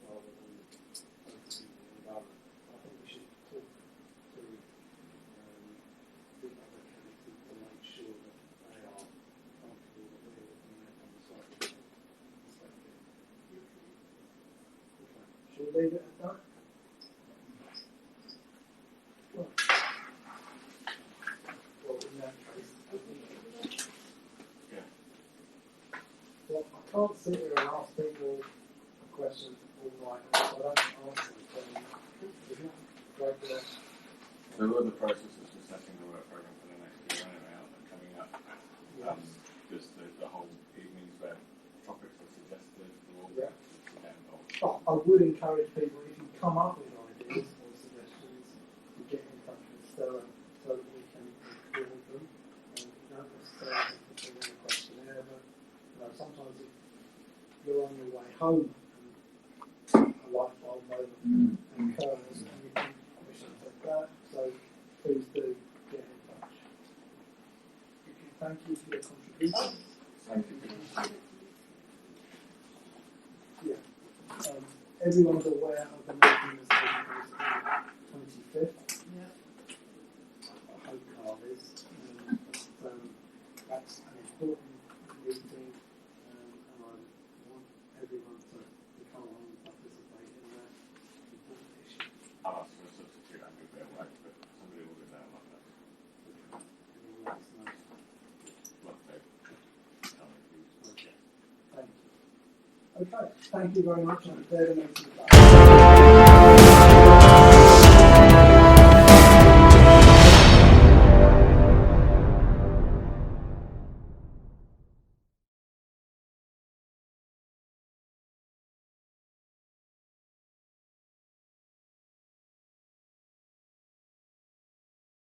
rather than focusing on the environment. I think we should talk to the other committees to make sure that they are comfortable that we're looking at on the side of the perspective. Okay. Shall we leave it at that? Well, I can't sit here and ask people questions all night, so I don't answer them. There were the processes for setting the work programme for the next year anyway, aren't they, coming up? Yes. Just the whole evenings where topics are suggested for all Yeah. to get involved. But I would encourage people, if you come up with ideas or suggestions, to get in touch with Stella so that we can include them. You don't necessarily have to fill in a questionnaire, but sometimes if you're on your way home and a light bulb moment occurs and you think, we should take that, so please do get in touch. Okay, thank you for your contribution. Thank you. Yeah. Everyone's aware of the meeting that's taking place on the 25th. Yeah. I hope Carl is. But that's an important meeting, and I want everyone to come along and participate in that important issue. I'll ask for a substitute, I think they'll work, but somebody will be there like that. Everyone let us know. Well, they can't refuse. Okay. Thank you. Okay, thank you very much. I declare the meeting closed.